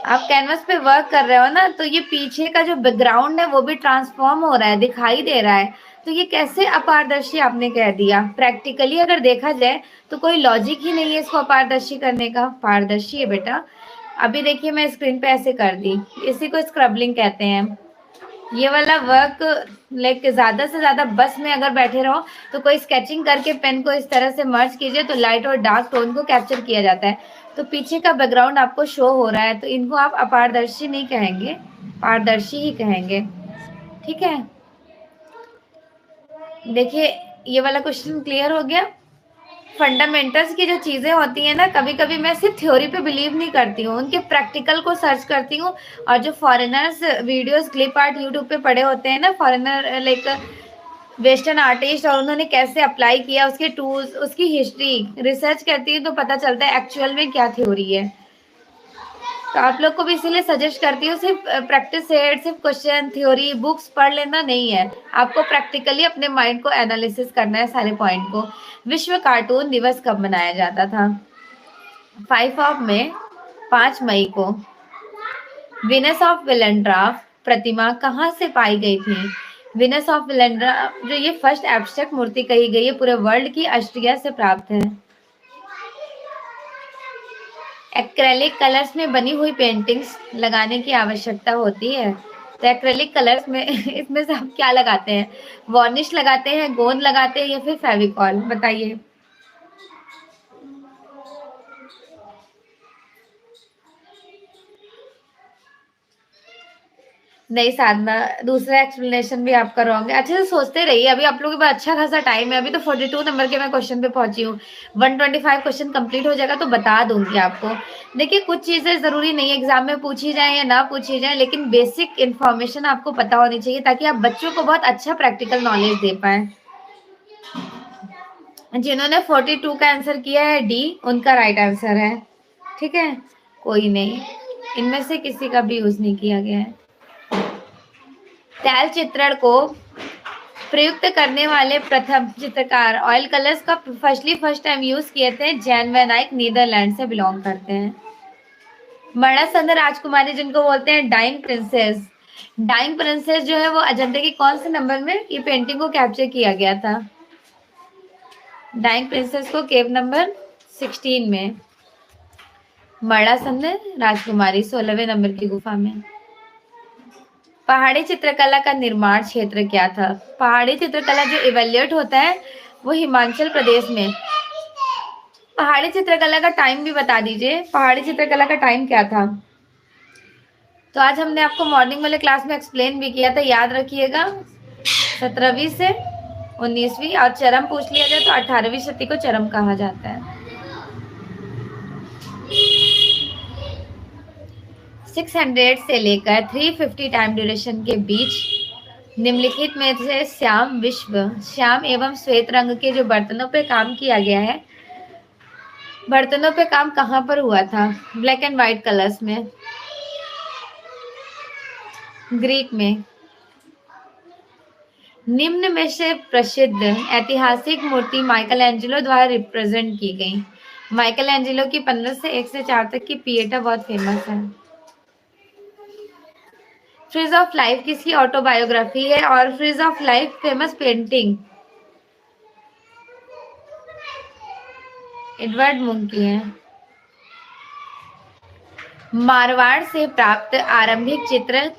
आप कैनवस पे वर्क कर रहे हो ना, तो ये पीछे का जो बैकग्राउंड है वो भी ट्रांसफॉर्म हो रहा है, दिखाई दे रहा है। तो ये कैसे अपारदर्शी आपने कह दिया? प्रैक्टिकली अगर देखा जाए तो कोई लॉजिक ही नहीं है इसको अपारदर्शी करने का। पारदर्शी है बेटा। अभी देखिए मैं स्क्रीन पे ऐसे कर दी, इसी को स्क्रबलिंग कहते हैं। ये वाला वर्क लाइक ज्यादा से ज्यादा बस में अगर बैठे रहो तो कोई स्केचिंग करके पेन को इस तरह से मर्ज कीजिए तो लाइट और डार्क टोन को कैप्चर किया जाता है, तो पीछे का बैकग्राउंड आपको शो हो रहा है, तो इनको आप अपारदर्शी नहीं कहेंगे, पारदर्शी ही कहेंगे। ठीक है, देखिए ये वाला क्वेश्चन क्लियर हो गया। फंडामेंटल्स की जो चीजें होती हैं ना, कभी कभी मैं सिर्फ थ्योरी पे बिलीव नहीं करती हूँ, उनके प्रैक्टिकल को सर्च करती हूँ। और जो foreigners videos clip art YouTube पे पड़े होते हैं ना, फॉरेनर लाइक वेस्टर्न आर्टिस्ट, और उन्होंने कैसे अप्लाई किया, उसके टूल्स, उसकी हिस्ट्री रिसर्च करती हूँ तो पता चलता है एक्चुअल में क्या थ्योरी है। तो आप लोग को भी इसीलिए सजेस्ट करती हूँ, सिर्फ प्रैक्टिस सेट, सिर्फ क्वेश्चन थ्योरी बुक्स पढ़ लेना नहीं है, आपको प्रैक्टिकली अपने माइंड को एनालिसिस करना है सारे पॉइंट को। विश्व कार्टून दिवस कब मनाया जाता था? 5 मई को। विनस ऑफ विलेंड्राफ प्रतिमा कहाँ से पाई गई थी? विनस ऑफ विलेंड्राफ जो ये फर्स्ट एब्स्ट्रैक्ट मूर्ति कही गई है पूरे वर्ल्ड की, ऑस्ट्रिया से प्राप्त है। एक्रेलिक कलर्स में बनी हुई पेंटिंग्स लगाने की आवश्यकता होती है, तो एक्रेलिक कलर्स में इसमें से आप क्या लगाते हैं? वार्निश लगाते हैं, गोंद लगाते हैं, या फिर फेविकॉल? बताइए। नहीं साधना, दूसरा एक्सप्लेनेशन भी आपका रॉन्ग है। अच्छे से सोचते रहिए, अभी आप लोगों के पास अच्छा खासा टाइम है, अभी तो 42 नंबर के मैं क्वेश्चन पे पहुंची हूँ। 125 क्वेश्चन कंप्लीट हो जाएगा तो बता दूंगी आपको। देखिए कुछ चीजें जरूरी नहीं है एग्जाम में पूछी जाए या ना पूछी जाए, लेकिन बेसिक इन्फॉर्मेशन आपको पता होनी चाहिए ताकि आप बच्चों को बहुत अच्छा प्रैक्टिकल नॉलेज दे पाए। जिन्होंने 42 का आंसर किया है डी, उनका राइट आंसर है। ठीक है, कोई नहीं, इनमें से किसी का भी यूज नहीं किया गया है। तैल चित्रण को प्रयुक्त करने वाले प्रथम चित्रकार, ऑयल कलर्स का फर्स्ट टाइम यूज किए थे जैन वैन आइक, नीदरलैंड से बिलोंग करते हैं। मरणसंद राजकुमारी जिनको बोलते हैं डाइंग प्रिंसेस, डाइंग प्रिंसेस जो है वो अजंता के कौन से नंबर में ये पेंटिंग को कैप्चर किया गया था? डाइंग प्रिंसेस को केव नंबर 16 में, मरणसंद राजकुमारी 16वें नंबर की गुफा में। पहाड़ी चित्रकला का निर्माण क्षेत्र क्या था? पहाड़ी चित्रकला जो इवेल्यूएट होता है वो हिमाचल प्रदेश में। पहाड़ी चित्रकला का टाइम भी बता दीजिए, पहाड़ी चित्रकला का टाइम क्या था? तो आज हमने आपको मॉर्निंग वाले क्लास में एक्सप्लेन भी किया था, याद रखिएगा। 17वीं से 19वीं, और चरम पूछ लिया जाए तो 18वीं शती को चरम कहा जाता है। 600 से लेकर 350 टाइम ड्यूरेशन के बीच निम्नलिखित में से श्याम एवं श्वेत रंग के जो बर्तनों पे काम किया गया है, बर्तनों पे काम कहाँ पर हुआ था? ब्लैक एंड व्हाइट कलर्स में, ग्रीक में। निम्न में से प्रसिद्ध ऐतिहासिक मूर्ति माइकल एंजेलो द्वारा रिप्रेजेंट की गई। माइकल एंजेलो की 15 से 1 से 4 तक की पिएटा बहुत फेमस है। फ्रिज ऑफ लाइफ किसकी ऑटोबायोग्राफी है? और fridge of life famous painting Edward मुंक की है। मारवाड़ से प्राप्त आरंभिक चित्र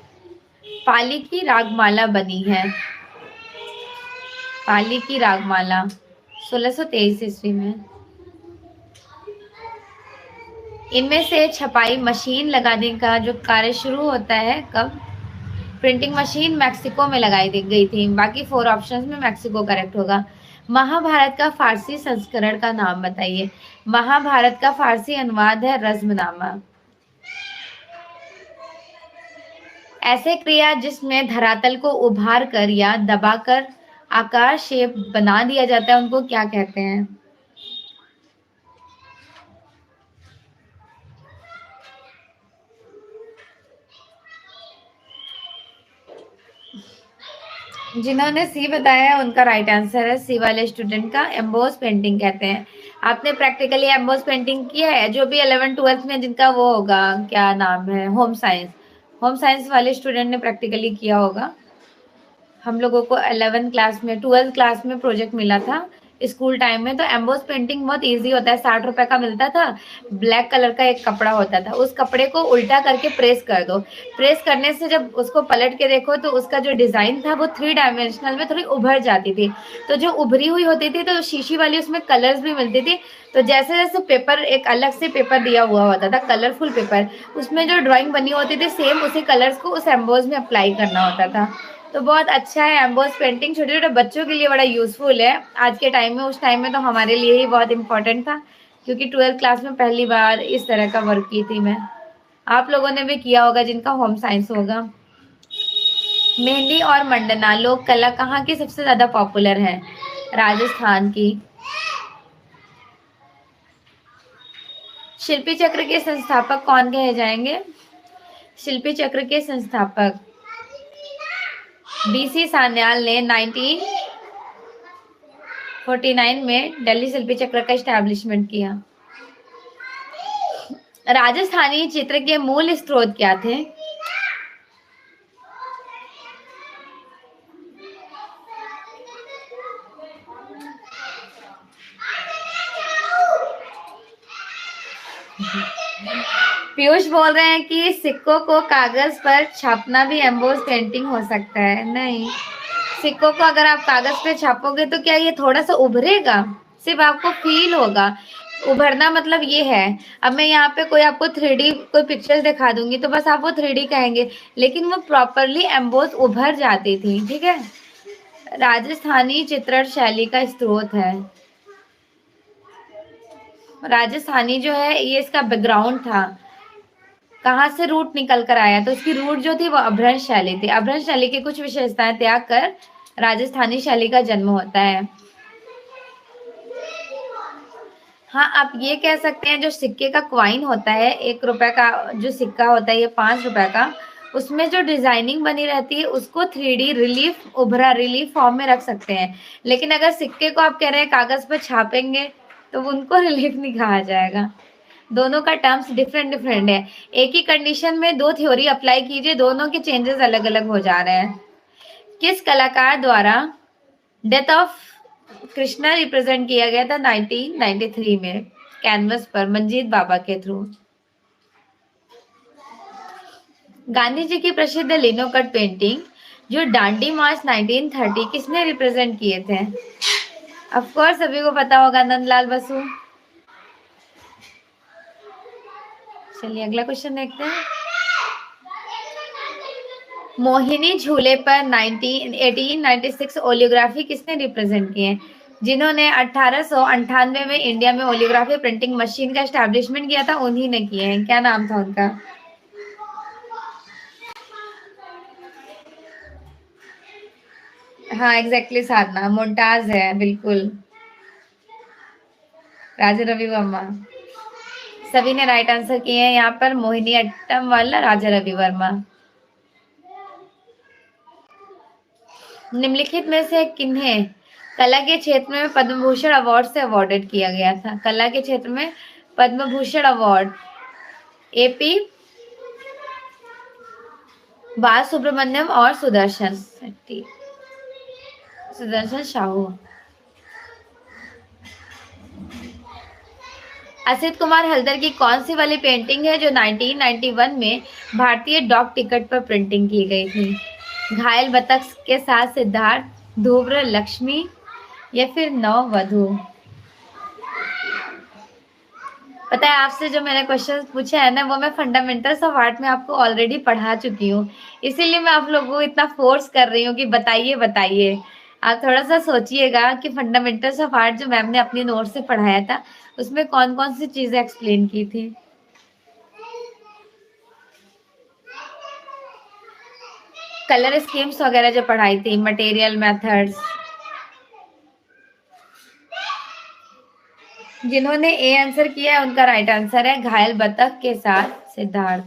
पाली की रागमाला बनी है? पाली की रागमाला 1623 ईस्वी में। इनमें से छपाई मशीन लगाने का जो कार्य शुरू होता है कब? प्रिंटिंग मशीन मैक्सिको में लगाई गई थी। बाकी 4 ऑप्शंस में मैक्सिको करेक्ट होगा। महाभारत का फारसी संस्करण का नाम बताइए। महाभारत का फारसी अनुवाद है रज़्मनामा। ऐसे क्रिया जिसमें धरातल को उभार कर या दबाकर आकार शेप बना दिया जाता है उनको क्या कहते हैं? जिन्होंने सी बताया है उनका राइट आंसर है सी वाले स्टूडेंट का, एम्बोस पेंटिंग कहते हैं। आपने प्रैक्टिकली एम्बोस पेंटिंग किया है? जो भी 11th-12th में जिनका वो होगा, क्या नाम है, होम साइंस वाले स्टूडेंट ने प्रैक्टिकली किया होगा। हम लोगों को 11th क्लास में 12th क्लास में प्रोजेक्ट मिला था स्कूल टाइम में। तो एम्बोस पेंटिंग बहुत इजी होता है, 60 रुपए का मिलता था। ब्लैक कलर का एक कपड़ा होता था, उस कपड़े को उल्टा करके प्रेस कर दो। प्रेस करने से जब उसको पलट के देखो तो उसका जो डिजाइन था वो 3 डायमेंशनल में थोड़ी उभर जाती थी। तो जो उभरी हुई होती थी तो शीशी वाली उसमें कलर्स भी मिलती थी। तो जैसे जैसे पेपर, एक अलग से पेपर दिया हुआ होता था, कलरफुल पेपर, उसमें जो ड्रॉइंग बनी होती थी सेम उसी कलर्स को उस एम्बोस में अप्लाई करना होता था। तो बहुत अच्छा है एम्बोस पेंटिंग, छोटे छोटे बच्चों के लिए बड़ा यूजफुल है आज के टाइम में। उस टाइम में तो हमारे लिए ही बहुत इंपॉर्टेंट था, क्योंकि 12th क्लास में पहली बार इस तरह का वर्क की थी मैं। आप लोगों ने भी किया होगा जिनका होम साइंस होगा। मेहंदी और मंडना लोक कला कहाँ की सबसे ज्यादा पॉपुलर है? राजस्थान की। शिल्पी चक्र के संस्थापक कौन कहे जाएंगे? शिल्पी चक्र के संस्थापक बीसी सान्याल ने 1949 में दिल्ली शिल्पी चक्र का एस्टैब्लिशमेंट किया। राजस्थानी चित्र के मूल स्रोत क्या थे? पीयूष बोल रहे हैं कि सिक्कों को कागज पर छापना भी एम्बोस पेंटिंग हो सकता है। नहीं, सिक्कों को अगर आप कागज पे छापोगे तो क्या ये थोड़ा सा उभरेगा? सिर्फ आपको फील होगा। उभरना मतलब ये है, अब मैं यहाँ पे कोई आपको 3D कोई पिक्चर्स दिखा दूंगी तो बस आप वो 3D कहेंगे, लेकिन वो प्रॉपरली एम्बोस उभर जाती थी। ठीक है, राजस्थानी चित्रण शैली का स्रोत है। राजस्थानी जो है ये इसका बैकग्राउंड था, कहाँ से रूट निकल कर आया, तो इसकी रूट जो थी वो अभ्रंश शैली थी। अभ्रंश शैली की कुछ विशेषताएं त्याग कर राजस्थानी शैली का जन्म होता है। हाँ, आप ये कह सकते हैं जो सिक्के का क्वाइन होता है, 1 रुपए का जो सिक्का होता है, ये 5 रुपए का, उसमें जो डिजाइनिंग बनी रहती है उसको 3D रिलीफ, उभरा रिलीफ फॉर्म में रख सकते हैं। लेकिन अगर सिक्के को आप कह रहे हैं कागज पर छापेंगे तो उनको रिलीफ नहीं कहा जाएगा। दोनों का टर्म्स डिफरेंट डिफरेंट है। एक ही कंडीशन में 2 थ्योरी अप्लाई कीजिए, दोनों के चेंजेस अलग अलग हो जा रहे हैं। किस कलाकार द्वारा डेथ ऑफ कृष्णा रिप्रेजेंट किया गया था 1993 में कैनवस पर? मंजीत बाबा के थ्रू। गांधी जी की प्रसिद्ध लिनो कट पेंटिंग जो डांडी मार्च 1930 किसने रिप्रेजेंट किए थे? ऑफ कोर्स सभी को पता होगा, नंदलाल बसु। चलिए अगला क्वेश्चन देखते हैं। मोहिनी झूले पर 1896 ओलियोग्राफी किसने रिप्रेजेंट किए? जिन्होंने 1898 में इंडिया में ओलियोग्राफी प्रिंटिंग मशीन का एस्टैब्लिशमेंट किया था उन्हीं ने किए हैं। क्या नाम था उनका? हाँ एग्जैक्टली, साधना मुमताज है, बिल्कुल, राजा रवि वर्मा। सभी ने राइट आंसर किए हैं यहाँ पर, मोहिनी अट्टम वाला राजा रवि वर्मा। निम्नलिखित में से किन्हें कला के क्षेत्र में पद्म भूषण अवार्ड से अवॉर्डेड किया गया था? कला के क्षेत्र में पद्म भूषण अवार्ड AP बाल सुब्रमण्यम और सुदर्शन साहू। असित कुमार हल्दर की कौन सी वाली पेंटिंग है जो 1991 में भारतीय डाक टिकट पर प्रिंटिंग की गई थी? घायल बतख के साथ सिद्धार्थ, धूम्र लक्ष्मी या फिर नववधु। पता है आपसे जो मैंने क्वेश्चन पूछे है ना, वो मैं फंडामेंटल्स ऑफ आर्ट में आपको ऑलरेडी पढ़ा चुकी हूँ, इसीलिए मैं आप लोगों को इतना फोर्स कर रही हूँ कि बताइए बताइए। आप थोड़ा सा सोचिएगा कि फंडामेंटल्स ऑफ आर्ट जो मैम ने अपनी नोट से पढ़ाया था उसमें कौन कौन सी चीजें एक्सप्लेन की थी। कलर स्कीम्स वगैरह जो पढ़ाई थी, मटेरियल मेथड्स। जिन्होंने ए आंसर किया है उनका राइट आंसर है घायल बतख के साथ सिद्धार्थ।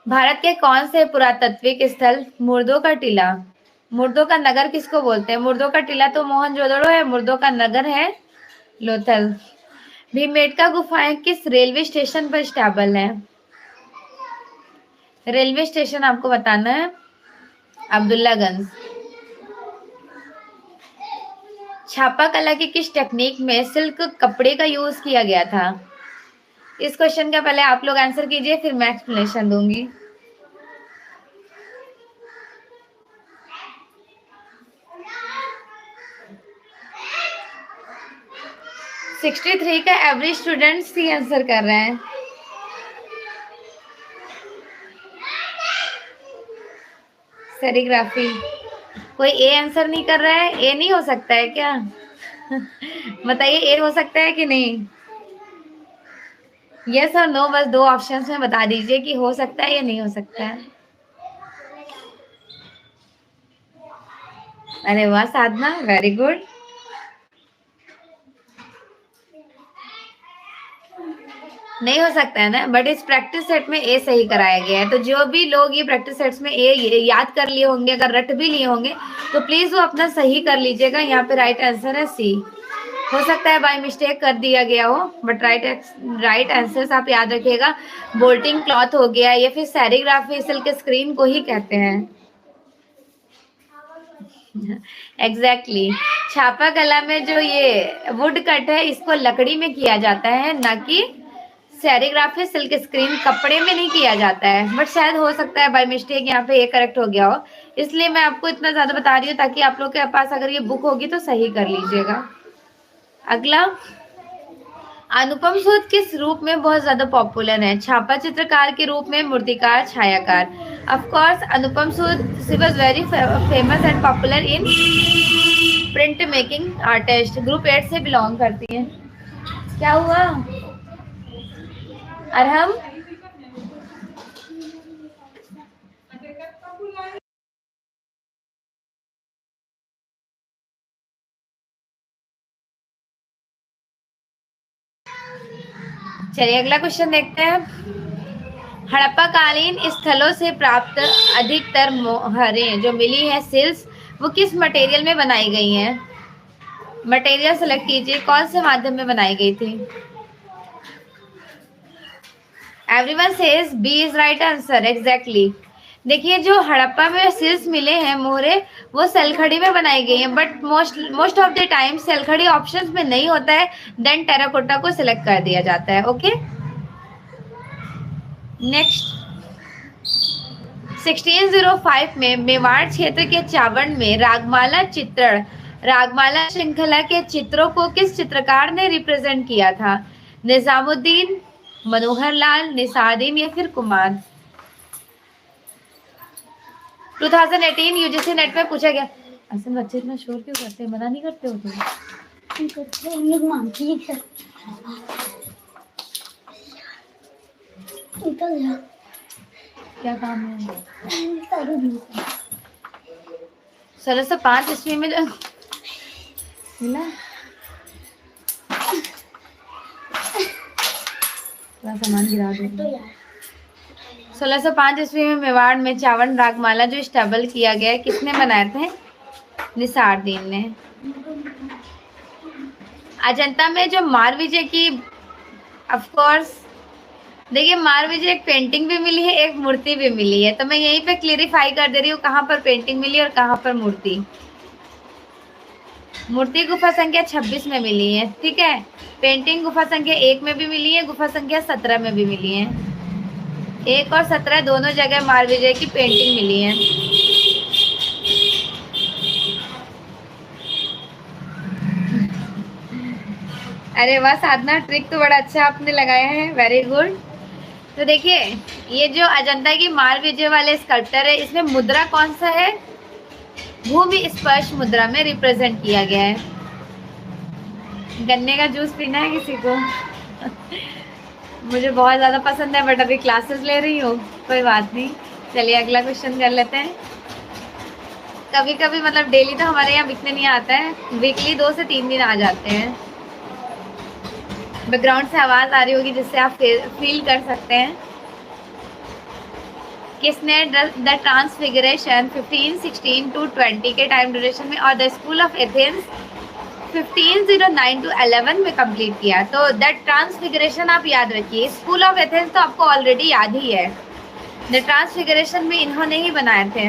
भारत के कौन से पुरातात्विक स्थल मुर्दों का टीला, मुर्दों का नगर किसको बोलते हैं? मुर्दों का टीला तो मोहनजोदड़ो है, मुर्दों का नगर है लोथल। भीमबेटका गुफाएं किस रेलवे स्टेशन पर स्टेबल है? रेलवे स्टेशन आपको बताना है अब्दुल्लागंज। छापा कला की किस टेक्निक में सिल्क कपड़े का यूज किया गया था? इस क्वेश्चन का पहले आप लोग आंसर कीजिए, फिर मैं एक्सप्लेनेशन दूंगी। 63 का एवरेज स्टूडेंट सी आंसर कर रहे हैं। सेरिग्राफी। कोई ए आंसर नहीं कर रहा है? ए नहीं हो सकता है क्या? बताइए ए हो सकता है कि नहीं? यस और नो, बस दो ऑप्शंस में बता दीजिए कि हो सकता है या नहीं हो सकता है। अरे वाह साधना, वेरी गुड। नहीं हो सकता है ना, बट इस प्रैक्टिस सेट में ए सही कराया गया है। तो जो भी लोग ये प्रैक्टिस सेट्स में ए याद कर लिए होंगे, अगर रट भी लिए होंगे, तो प्लीज वो अपना सही कर लीजिएगा। यहाँ पे राइट आंसर है सी। हो सकता है बाय मिस्टेक कर दिया गया हो, बट राइट आंसर्स आप याद रखिएगा। बोल्टिंग क्लॉथ हो गया या फिर सेरिग्राफी सिल्क स्क्रीन को ही कहते हैं। एग्जैक्टली छापा कला में जो ये वुड कट है इसको लकड़ी में किया जाता है, ना कि सेरिग्राफी सिल्क स्क्रीन कपड़े में नहीं किया जाता है। बट शायद हो सकता है बाय मिस्टेक यहाँ पे ये करेक्ट हो गया हो, इसलिए मैं आपको इतना ज्यादा बता रही हूँ ताकि आप लोग के पास अगर ये बुक होगी तो सही कर लीजिएगा। अगला, अनुपम सूद किस रूप में बहुत ज्यादा पॉपुलर है? छापा चित्रकार के रूप में, मूर्तिकार, छायाकार। Of course Anupam Sood was very famous and popular in print making artist. Group 8 से बिलोंग करती है। क्या हुआ अरहम? चलिए अगला क्वेश्चन देखते हैं। हड़प्पा कालीन स्थलों से प्राप्त अधिकतर मोहरें जो मिली है सिल्स, वो किस मटेरियल में बनाई गई हैं? मटेरियल सेलेक्ट कीजिए, कौन से माध्यम में बनाई गई थी? Everyone says B is right answer. Exactly. देखिए जो हड़प्पा में सिल्स मिले हैं मोहरे, वो सेलखड़ी में बनाई गई हैं, but most of the time सेलखड़ी ऑप्शंस में नहीं होता है, देन टेराकोटा को सिलेक्ट कर दिया जाता है। ओके नेक्स्ट, 1605 में मेवाड़ क्षेत्र के चावड़ में रागमाला श्रृंखला के चित्रों को किस चित्रकार ने रिप्रेजेंट किया था? निजामुद्दीन, मनोहर लाल, निसारुद्दीन या फिर कुमार? 2018 यूजीसी नेट में पूछा गया। असल बच्चे इतना शोर क्यों करते हैं? मना नहीं करते हो तुम? लोग मानती है। क्या काम है? 1605 ईस्वी में जो मिला, सामान गिरा दो। 1605 ईस्वी में मेवाड़ में चावड़ रागमाला जो स्टेबल किया गया, किसने बनाए थे? निसारुद्दीन ने। अजंता में जो मारविजय की, ऑफ कोर्स देखिए मारविजय एक पेंटिंग भी मिली है, एक मूर्ति भी मिली है, तो मैं यहीं पे क्लियरिफाई कर दे रही हूँ कहाँ पर पेंटिंग मिली और कहाँ पर मूर्ति। मूर्ति गुफा संख्या 26 में मिली है, ठीक है। पेंटिंग गुफा संख्या 1 में भी मिली है, गुफा संख्या 17 में भी मिली है। 1 और 17 दोनों जगह मारविजय की पेंटिंग मिली है। अरे वाह साधना, ट्रिक तो बड़ा अच्छा आपने लगाया है, वेरी गुड। तो देखिए, ये जो अजंता की मारविजय वाले स्कल्पचर है, इसमें मुद्रा कौन सा है? भूमि स्पर्श मुद्रा में रिप्रेजेंट किया गया है। गन्ने का जूस पीना है किसी को? मुझे बहुत ज्यादा पसंद है, बट अभी क्लासेस ले रही हूँ, कोई बात नहीं। चलिए अगला क्वेश्चन कर लेते हैं। कभी कभी मतलब डेली तो हमारे यहाँ बिकने नहीं आता है, वीकली 2 से 3 दिन आ जाते हैं। बैकग्राउंड से आवाज आ रही होगी जिससे आप फील कर सकते हैं। किसने द ट्रांसफिगरेशन 1516 to 20 के टाइम ड्यूरेशन में और the school of Athens 1509 to 11 में कंप्लीट किया? तो द ट्रांसफिगरेशन आप याद रखिए, स्कूल ऑफ एथेंस तो आपको ऑलरेडी याद ही है, द ट्रांसफिगरेशन भी इन्होंने ही बनाए थे।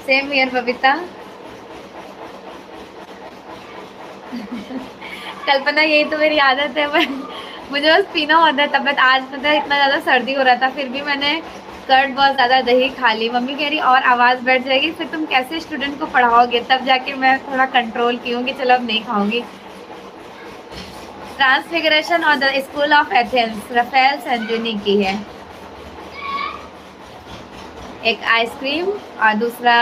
Same year Babita. कल्पना यही तो मेरी आदत है, मुझे बस पीना होता है। तबियत आज पता है इतना ज़्यादा सर्दी हो रहा था, फिर भी मैंने कर्ड बहुत ज़्यादा दही खा ली। मम्मी कह रही और आवाज़ बैठ जाएगी, फिर तुम कैसे स्टूडेंट को पढ़ाओगे? तब जाके मैं थोड़ा कंट्रोल की हूँ कि चलो अब नहीं खाऊंगी। ट्रांसफिगरेशन और the school of Athens Raphael Sanzio की है। एक आइसक्रीम और दूसरा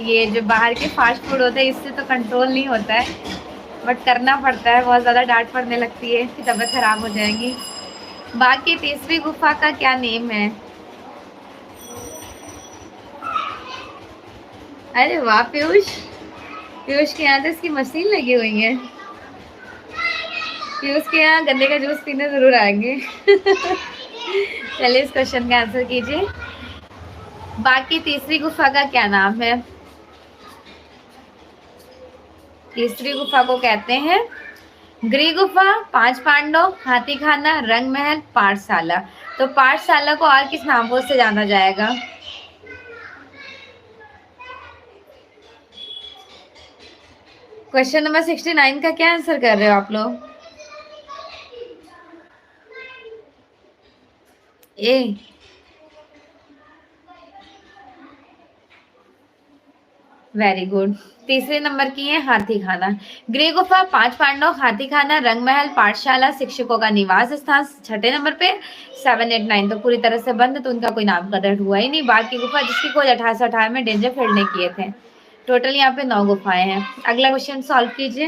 ये जो बाहर के फास्ट फूड होते हैं, इससे तो कंट्रोल नहीं होता है, बट करना पड़ता है, बहुत ज़्यादा डांट पड़ने लगती है कि तबीयत खराब हो जाएगी। बाघ की तीसरी गुफा का क्या नेम है? अरे वाह पीयूष, पीयूष के यहाँ तो इसकी मशीन लगी हुई है। पीयूष के यहाँ गन्ने का जूस पीने जरूर आएंगे। चलिए इस क्वेश्चन का आंसर कीजिए। बाघ की तीसरी गुफा का क्या नाम है? तीसरी गुफा को कहते हैं गृह गुफा, 5 पांडव, हाथी खाना, रंग महल, पाठशाला। तो पाठशाला को और किस नामों से जाना जाएगा? क्वेश्चन नंबर 69 का क्या आंसर कर रहे हो आप लोग? ए। Very good. तीसरे नंबर की है हाथी खाना। गृह गुफा, 5 पांडव, हाथी खाना, रंग महल, पाठशाला, शिक्षकों का निवास स्थान छठे नंबर पे। 7, 8, 9 तो पूरी तरह से बंद, तो उनका कोई नामकरण हुआ ही नहीं। बाघ की गुफा जिसकी खोज 1858 में डेंजरफील्ड ने किए थे। टोटल यहाँ पे 9 गुफाएं हैं। अगला क्वेश्चन सॉल्व कीजिए।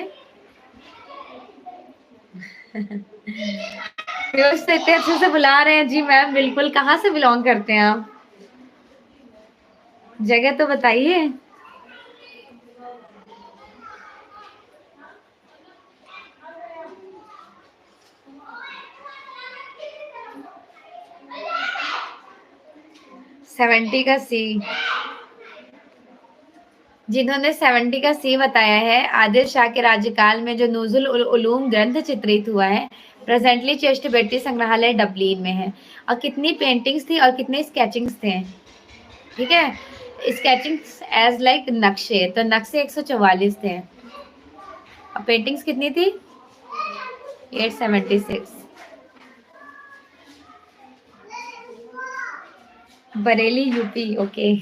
इतने अच्छे से बुला रहे हैं जी मैम, बिल्कुल। कहाँ से बिलोंग करते हैं आप? जगह तो बताइए। सेवेंटी का सी। जिन्होंने 70 का सी बताया है, आदिल शाह के राज्यकाल में जो नूजुल उल उलूम ग्रंथ चित्रित हुआ है, प्रेजेंटली चेस्ट बेटी संग्रहालय डबलिन में है। और कितनी पेंटिंग्स थी और कितने स्केचिंग्स थे? ठीक है, स्केचिंग्स एज लाइक नक्शे, तो नक्शे 144 थे। और पेंटिंग्स कितनी थी? 876। Bareilly UP, okay.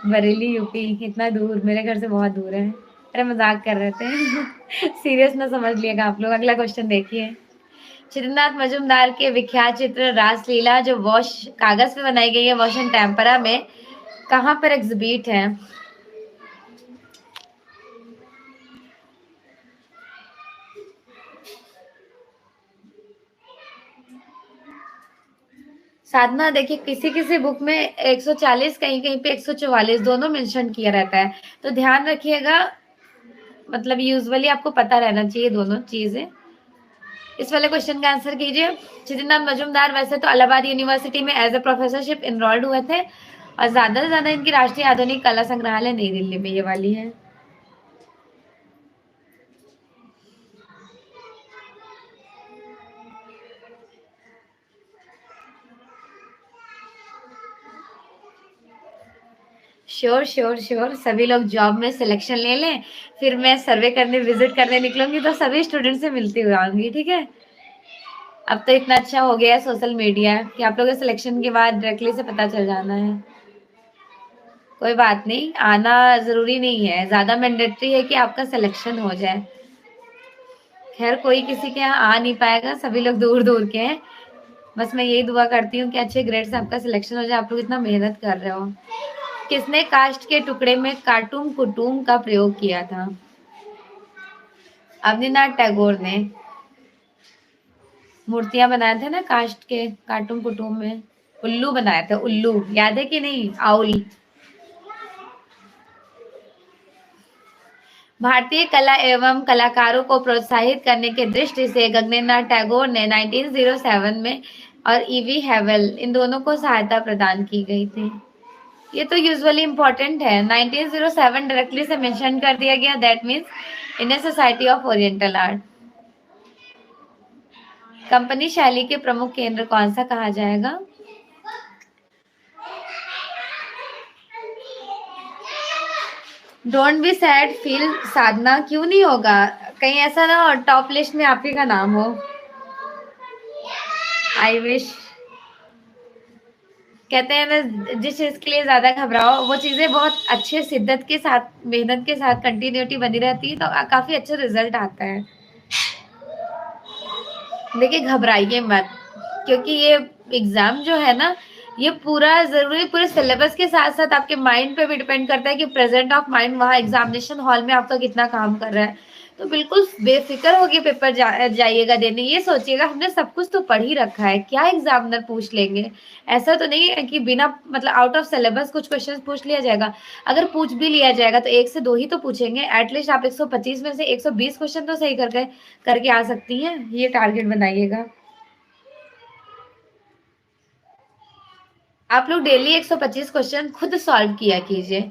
Bareilly UP, इतना दूर, मेरे घर से बहुत दूर है। अरे मजाक कर रहे थे। सीरियस ना समझ लिएगा आप लोग। अगला क्वेश्चन देखिए। चित्रनाथ मजूमदार के विख्यात चित्र रासलीला जो वॉश कागज पे बनाई गई है, वॉशन टेम्परा में, कहाँ पर एग्जिबिट है? साधना देखिए, किसी किसी बुक में 140, कहीं कहीं पे 144 दोनों मेंशन किया रहता है, तो ध्यान रखिएगा। मतलब यूजुअली आपको पता रहना चाहिए दोनों चीजें। इस वाले क्वेश्चन का आंसर कीजिए। चित्रनाथ मजूमदार वैसे तो इलाहाबाद यूनिवर्सिटी में एज ए प्रोफेसरशिप इनरोल्ड हुए थे, और ज्यादा से ज्यादा इनकी राष्ट्रीय आधुनिक कला संग्रहालय नई दिल्ली में ये वाली है। श्योर श्योर श्योर, सभी लोग जॉब में सिलेक्शन ले लें, फिर मैं सर्वे करने विजिट करने निकलूंगी तो सभी स्टूडेंट से मिलती हुई आऊंगी, ठीक है? अब तो इतना अच्छा हो गया है सोशल मीडिया कि आप लोगों के सिलेक्शन के बाद डायरेक्टली से पता चल जाना है। कोई बात नहीं, आना जरूरी नहीं है, ज्यादा मैंडेटरी है कि आपका सिलेक्शन हो जाए। खैर कोई किसी के यहाँ आ नहीं पाएगा, सभी लोग दूर दूर के हैं। बस मैं यही दुआ करती हूँ कि अच्छे ग्रेड से आपका सिलेक्शन हो जाए। आप लोग इतना मेहनत कर रहे हो। किसने काष्ठ के टुकड़े में काटूम कुटुम का प्रयोग किया था? अवनीनाथ टैगोर ने। मूर्तियां बनाए थे ना काष्ठ के, काटूम कुटुम में। उल्लू बनाए थे, उल्लू, याद है कि नहीं? आउल। भारतीय कला एवं कलाकारों को प्रोत्साहित करने की दृष्टि से गगनेन्द्रनाथ टैगोर ने 1907 में और ईवी हैवेल, इन दोनों को सहायता प्रदान की गई थी। ये तो यूजुअली इंपॉर्टेंट है। 1907 डायरेक्टली से मेंशन कर दिया गया, that means Indian society of oriental art. Company शैली के प्रमुख केंद्र कौन सा कहा जाएगा? डोंट बी सैड फील साधना क्यों नहीं होगा? कहीं ऐसा ना हो टॉप लिस्ट में आप ही का नाम हो। I wish. कहते हैं ना, जिस चीज के लिए ज्यादा घबराओ वो चीजें बहुत अच्छे शिद्दत के साथ, मेहनत के साथ कंटिन्यूटी बनी रहती है तो काफी अच्छा रिजल्ट आता है। देखिए घबराइए मत, क्योंकि ये एग्जाम जो है ना, ये पूरा जरूरी पूरे सिलेबस के साथ साथ आपके माइंड पे भी डिपेंड करता है कि प्रेजेंट ऑफ माइंड वहाँ एग्जामिनेशन हॉल में आपका कितना काम कर रहा है। तो बिल्कुल बेफिक्र होके पेपर जाइएगा देने। ये सोचिएगा हमने सब कुछ तो पढ़ ही रखा है, क्या एग्जामिनर पूछ लेंगे। ऐसा तो नहीं है कि बिना मतलब आउट ऑफ सिलेबस कुछ क्वेश्चन पूछ लिया जाएगा। अगर पूछ भी लिया जाएगा तो एक से दो ही तो पूछेंगे। एटलीस्ट आप 125 में से 120 क्वेश्चन तो सही करके आ सकती हैं। ये टारगेट बनाइएगा। आप लोग डेली 125 क्वेश्चन खुद सॉल्व किया कीजिए,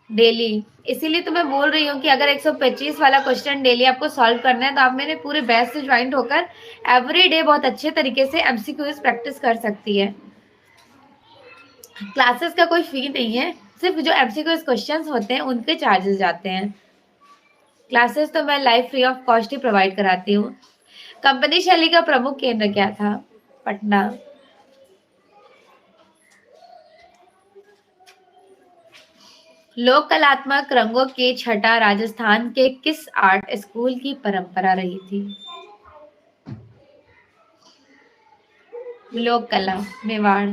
डेली। इसीलिए तो मैं बोल रही हूँ कि अगर 125 वाला क्वेश्चन डेली आपको सॉल्व करना है तो आप मेरे पूरे बैच से ज्वाइन होकर एवरी डे बहुत अच्छे तरीके से एमसीक्यूज प्रैक्टिस कर सकती है। क्लासेस का कोई फी नहीं है, सिर्फ जो एमसीक्यूज क्वेश्चंस होते हैं उनके चार्जेस जाते हैं। क्लासेस तो मैं live free of cost he provide कराती हूँ। कंपनी शैली का प्रमुख केंद्र क्या था? पटना। लोक कलात्मक रंगों की छटा राजस्थान के किस आर्ट स्कूल की परंपरा रही थी? लोक कला, मेवाड़।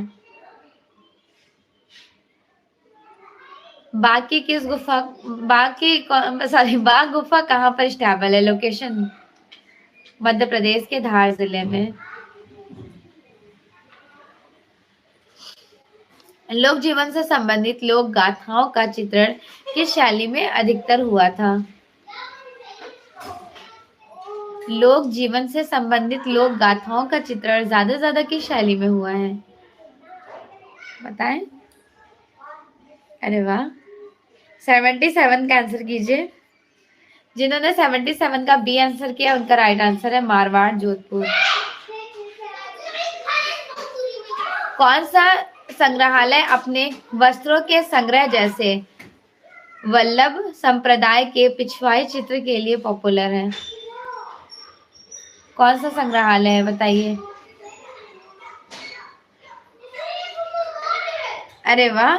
बाग की किस गुफा, बाग की सॉरी, बाग गुफा कहाँ पर स्टेबल है? लोकेशन मध्य प्रदेश के धार जिले में। लोक जीवन से संबंधित लोक गाथाओं का चित्रण किस शैली में अधिकतर हुआ था? लोक जीवन से संबंधित लोक गाथाओं का चित्रण ज्यादा किस शैली में हुआ है? बताएं। अरे वाह, 77 का आंसर कीजिए। जिन्होंने 77 का बी आंसर किया उनका राइट आंसर है मारवाड़, जोधपुर। कौन सा संग्रहालय अपने वस्त्रों के संग्रह जैसे वल्लभ संप्रदाय के पिछवाई चित्र के लिए पॉपुलर है? कौन सा संग्रहालय है बताइए? अरे वाह,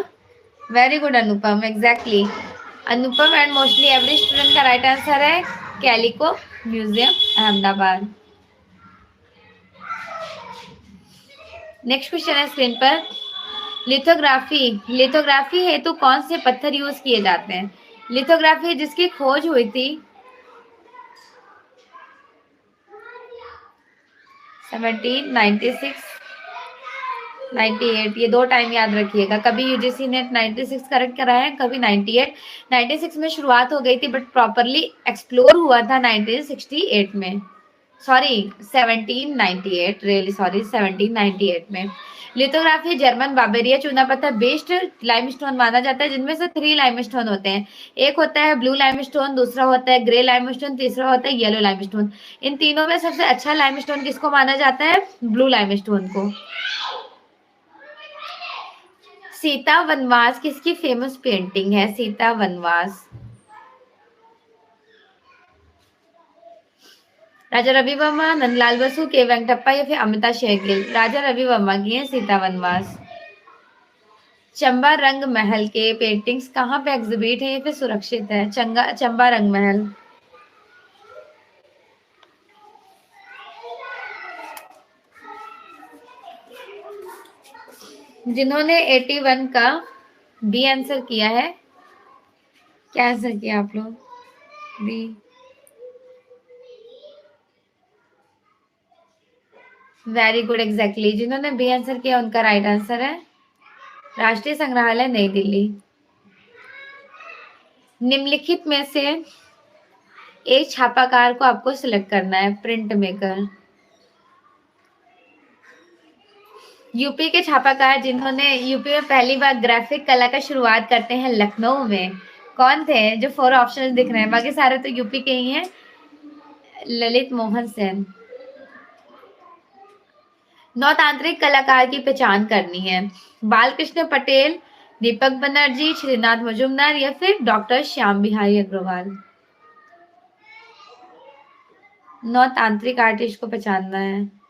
very good Anupam, exactly. Anupam and mostly every student का राइट आंसर है calico museum, Ahmedabad. Next question है स्क्रीन पर। लिथोग्राफी हेतु कौन से पत्थर यूज किए जाते हैं? लिथोग्राफी जिसकी खोज हुई थी 1796, 98, ये दो टाइम याद रखिएगा। कभी यूजीसी ने 96 करेक्ट करा है, कभी 98। 96 में शुरुआत हो गई थी बट प्रॉपरली एक्सप्लोर हुआ था 1968 में, सॉरी 1798, रियली सॉरी, 1798 में। लिथोग्राफी जर्मन बाबेरिया चूना पत्थर बेस्ड लाइमस्टोन माना जाता है, जिनमें से 3 लाइमस्टोन होते हैं। एक होता है ब्लू लाइमस्टोन, दूसरा होता है ग्रे लाइमस्टोन, तीसरा होता है येलो लाइमस्टोन। इन तीनों में सबसे अच्छा लाइमस्टोन किसको माना जाता है? ब्लू लाइमस्टोन को। सीता वनवास किसकी फेमस पेंटिंग है? सीता वनवास। राजा रवि वर्मा, नंदलाल बसु, के वेंकटप्पा या फिर अमिता शेरगिल? राजा रवि वर्मा की है सीता वनवास। चंबा रंग महल के पेंटिंग्स कहाँ पे एग्जिबिट है या फिर सुरक्षित है? चंबा रंग महल। जिन्होंने 81 का बी आंसर किया है, क्या आंसर किया आप लोग? बी। Very good, exactly. जिन्होंने बी आंसर किया उनका राइट आंसर है राष्ट्रीय संग्रहालय नई दिल्ली। निम्नलिखित में से एक छापाकार को आपको सिलेक्ट करना है। Print maker. यूपी के छापाकार जिन्होंने यूपी में पहली बार ग्राफिक कला का शुरुआत करते हैं लखनऊ में, कौन थे? जो 4 ऑप्शन दिख रहे हैं, बाकी सारे तो यूपी के ही हैं। ललित मोहन सेन। नौतांत्रिक कलाकार की पहचान करनी है। बालकृष्ण पटेल, दीपक बनर्जी, श्रीनाथ मजूमदार या फिर डॉक्टर श्याम बिहारी अग्रवाल? नौतांत्रिक आर्टिस्ट को पहचानना है।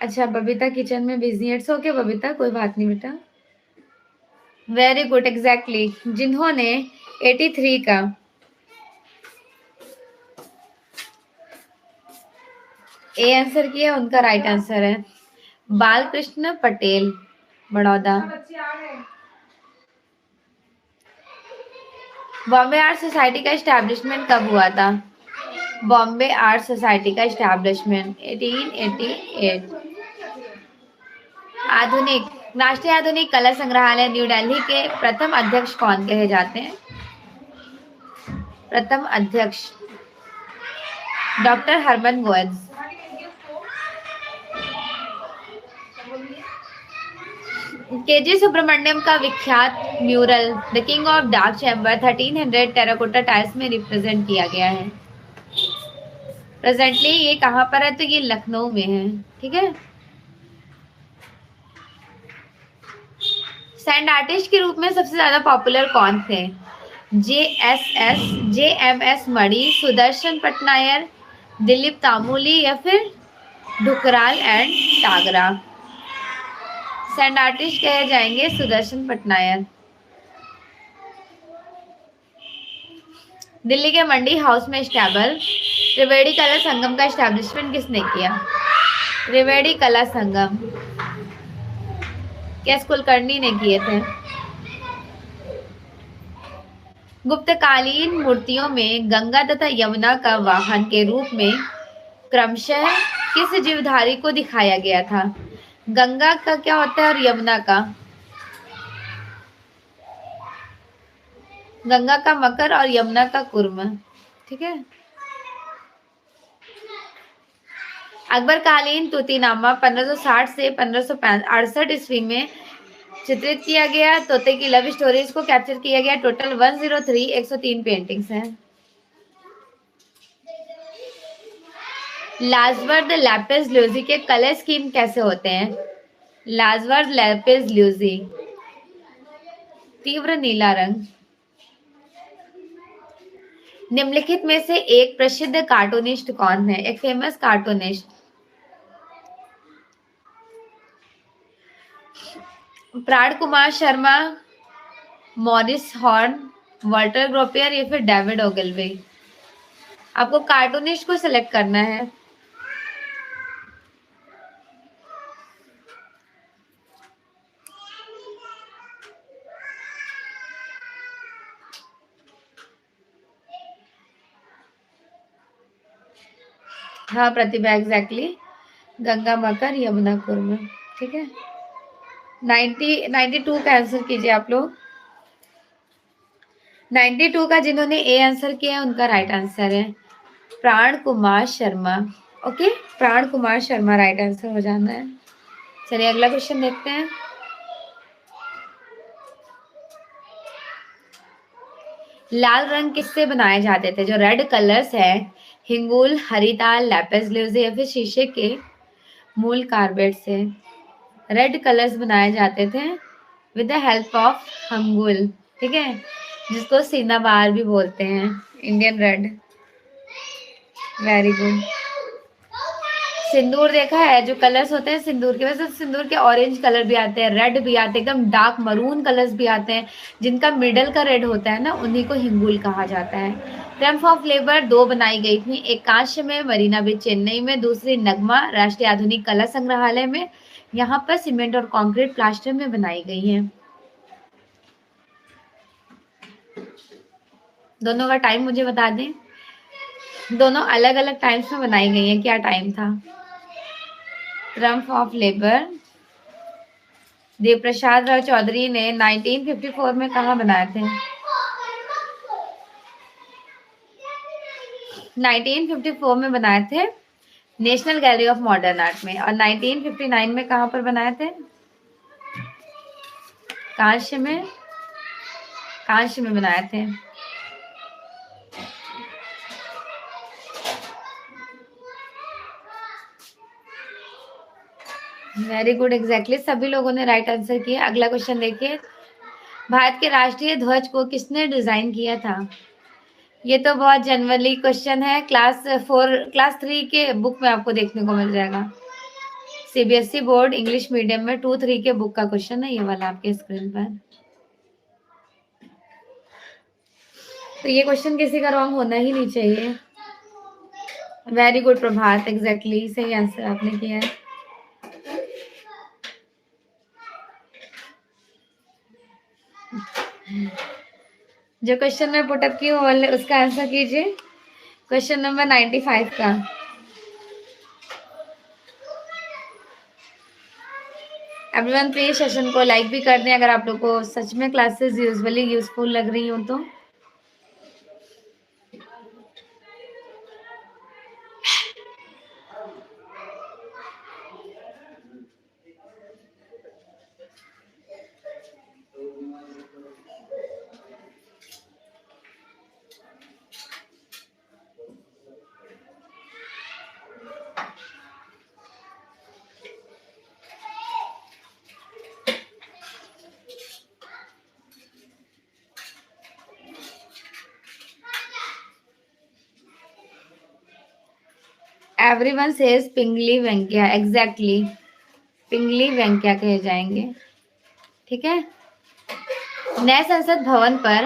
अच्छा, बबीता किचन में बिजी है। इट्स ओके बबीता, कोई बात नहीं बेटा। Very good, exactly. जिन्होंने 83 का ए आंसर किया उनका राइट आंसर है बालकृष्ण पटेल, बड़ौदा। बॉम्बे आर्ट सोसाइटी का एस्टैब्लिशमेंट कब हुआ था? बॉम्बे आर्ट सोसाइटी का एस्टैब्लिशमेंट 1888। आधुनिक राष्ट्रीय आधुनिक कला संग्रहालय न्यू दिल्ली के प्रथम अध्यक्ष कौन कहे जाते हैं? प्रथम अध्यक्ष डॉक्टर हरमन गोयज। केजी सुब्रमण्यम का विख्यात mural the king of dark chamber 1300 terracotta tiles में रिप्रेजेंट किया गया है। प्रेजेंटली ये कहाँ पर है? तो ये लखनऊ में है। ठीक है। सैंड आर्टिस्ट के रूप में सबसे ज्यादा पॉपुलर कौन थे? JMS मणि, सुदर्शन पटनायर, दिलीप तामूली या फिर ढुकराल एंड टागरा? सैंड आर्टिस्ट कहे जाएंगे सुदर्शन पटनायर। दिल्ली के मंडी हाउस में स्टैबल त्रिवेणी कला संगम का एस्टैब्लिशमेंट किसने किया? त्रिवेणी कला संगम केएस कुलकर्णी ने किए थे। गुप्तकालीन मूर्तियों में गंगा तथा यमुना का वाहन के रूप में क्रमशः किस जीवधारी को दिखाया गया था? गंगा का क्या होता है और यमुना का? गंगा का मकर और यमुना का कुर्म। ठीक है। अकबरकालीन तूतीनामा 1560 से 1568 ईस्वी में चित्रित किया गया तोते की लव स्टोरीज को कैप्चर किया गया। टोटल 103 103 पेंटिंग्स हैं। लाजवर्द लैपिस ल्यूजी के कलर स्कीम कैसे होते हैं? लाजवर्द लैपिस ल्यूजी तीव्र नीला रंग। निम्नलिखित में से एक प्रसिद्ध कार्टूनिस्ट कौन है? एक famous cartoonist. Pran Kumar Sharma, Maurice Horn, Walter Gropius या फिर डेविड ओगलवे? आपको कार्टूनिस्ट को सिलेक्ट करना है। हाँ प्रतिभा, एग्जैक्टली। गंगा मकर यमुना कुर्म। ठीक है। 92 का आंसर कीजिए आप लोग। 92 का जिन्होंने ए आंसर किया है उनका राइट आंसर है प्राण कुमार शर्मा। ओके, प्राण कुमार शर्मा राइट आंसर हो जाना है। चलिए अगला क्वेश्चन देखते हैं। लाल रंग किससे बनाए जाते थे? जो रेड कलर्स है हिंगुल, हरिताल, लैपिस lazuli या फिर शीशे के मूल कार्बेट से रेड कलर्स बनाए जाते थे विद द हेल्प ऑफ हंगुल, ठीक है, जिसको सिनाबार भी बोलते हैं, इंडियन रेड। Very good. सिंदूर देखा है, जो कलर्स होते हैं सिंदूर के, वैसे सिंदूर के ऑरेंज कलर भी आते हैं, रेड भी आते हैं, एकदम डार्क मरून कलर्स भी आते हैं, जिनका मिडल का रेड होता है ना, उन्हीं को हिंगुल कहा जाता है। ट्रम्प ऑफ लेबर 2 बनाई गई थी, एक कांस्य में मरीना बीच चेन्नई में, दूसरी नगमा राष्ट्रीय आधुनिक कला संग्रहालय में। यहाँ पर सीमेंट और कंक्रीट प्लास्टर में बनाई गई है। दोनों का टाइम मुझे बता दें। दोनों अलग अलग टाइम्स में बनाई गई है, क्या टाइम था? Trump of labour Dev Prasad Rao Chaudhary ने 1954 में कहाँ बनाए थे? 1954 में बनाए थे national gallery of modern art में, और 1959 में कहाँ पर बनाए थे? कांस्य में, कांस्य में बनाए थे। वेरी गुड, एग्जैक्टली सभी लोगों ने राइट आंसर किया। अगला क्वेश्चन देखिए, भारत के राष्ट्रीय ध्वज को किसने डिजाइन किया था? ये तो बहुत जनरली क्वेश्चन है, क्लास 3 के बुक में आपको देखने को मिल जाएगा। सीबीएसई बोर्ड इंग्लिश मीडियम में 2-3 के बुक का क्वेश्चन है ये वाला आपके स्क्रीन पर। तो ये क्वेश्चन किसी का रॉन्ग होना ही नहीं चाहिए। वेरी गुड प्रभात, एग्जैक्टली सही आंसर आपने किया है। जो क्वेश्चन मैं पुटअप की हूँ वाले उसका आंसर कीजिए, क्वेश्चन नंबर 95 का। एवरीवन प्लीज सेशन को लाइक भी कर दें अगर आप लोग को सच में क्लासेस यूजुअली यूजफुल लग रही हो तो। एवरीवन सेज पिंगली वेंकैया, एग्जैक्टली पिंगली वेंकैया कहे जाएंगे, ठीक है। नए संसद भवन पर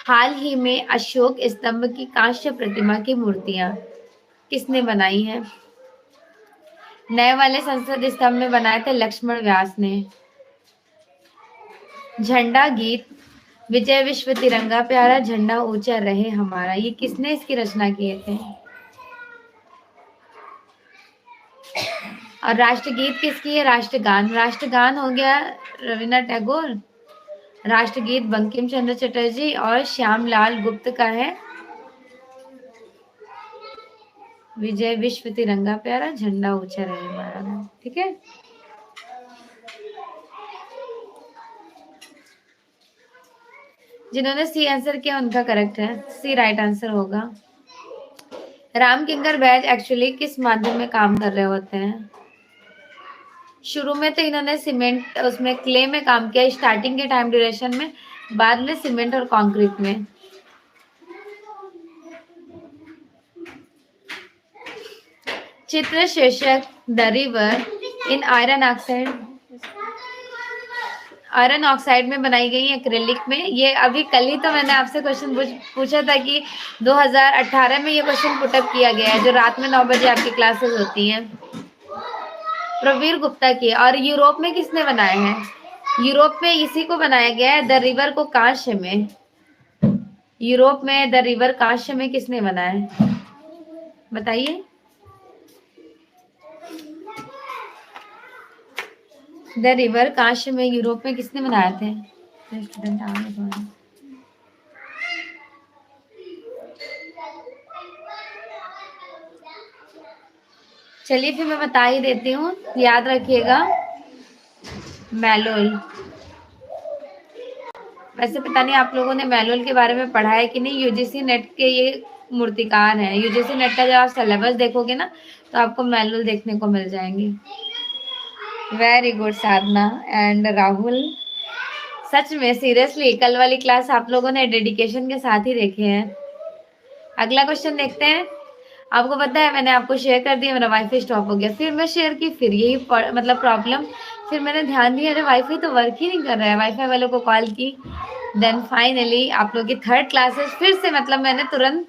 हाल ही में अशोक स्तंभ की कांस्य प्रतिमा की मूर्तियां किसने बनाई है? नए वाले संसद स्तंभ में बनाए थे लक्ष्मण व्यास ने। झंडा गीत विजय विश्व तिरंगा प्यारा झंडा ऊंचा रहे हमारा, ये किसने इसकी रचना किए थे? और राष्ट्रगीत किसकी है? राष्ट्रगान, राष्ट्रगान हो गया रविन्द्रनाथ टैगोर, राष्ट्रगीत बंकिम चंद्र चटर्जी और श्यामलाल गुप्त का है विजय विश्व तिरंगा प्यारा झंडा ऊंचा रहे हमारा, ठीक है। जिन्होंने सी आंसर किया उनका करेक्ट है, सी राइट आंसर होगा। राम किंकर बैज एक्चुअली किस माध्यम में काम कर रहे होते हैं? शुरू में तो इन्होंने सीमेंट उसमें क्ले में काम किया स्टार्टिंग के टाइम ड्यूरेशन में, बाद में सीमेंट और कंक्रीट में। चित्र शीर्षक the river in iron oxide, iron oxide में बनाई गई एक्रेलिक में। ये अभी कल ही तो मैंने आपसे क्वेश्चन पूछा था कि 2018 में ये क्वेश्चन पुटअप किया गया है, जो रात में 9 बजे आपकी क्लासेस होती हैं। प्रवीर गुप्ता की। और यूरोप में किसने बनाए हैं? यूरोप में इसी को बनाया गया है, द रिवर को कांस्य में। यूरोप में द रिवर कांस्य में किसने बनाया है बताइए? द रिवर कांस्य में यूरोप में किसने बनाए थे? स्टूडेंट आ गए। चलिए फिर मैं बता ही देती हूँ, याद रखिएगा, मैलोल। वैसे पता नहीं आप लोगों ने मैलोल के बारे में पढ़ा है कि नहीं, यूजीसी नेट के ये मूर्तिकार हैं। यूजीसी नेट का जब आप सिलेबस देखोगे ना तो आपको मैनुअल देखने को मिल जाएंगे। Very good Sadhana and Rahul, सच में सीरियसली कल वाली क्लास आप लोगों ने डेडिकेशन के साथ ही देखे हैं। अगला क्वेश्चन देखते हैं। आपको पता है मैंने आपको शेयर कर दिया, मेरा वाईफाई स्टॉप हो गया, फिर मैं शेयर की, फिर यही मतलब प्रॉब्लम, फिर मैंने ध्यान दिया अरे वाईफाई तो वर्क ही नहीं कर रहा है, वाईफाई वालों को कॉल की, देन फाइनली आप लोग की थर्ड क्लासेस फिर से, मतलब मैंने तुरंत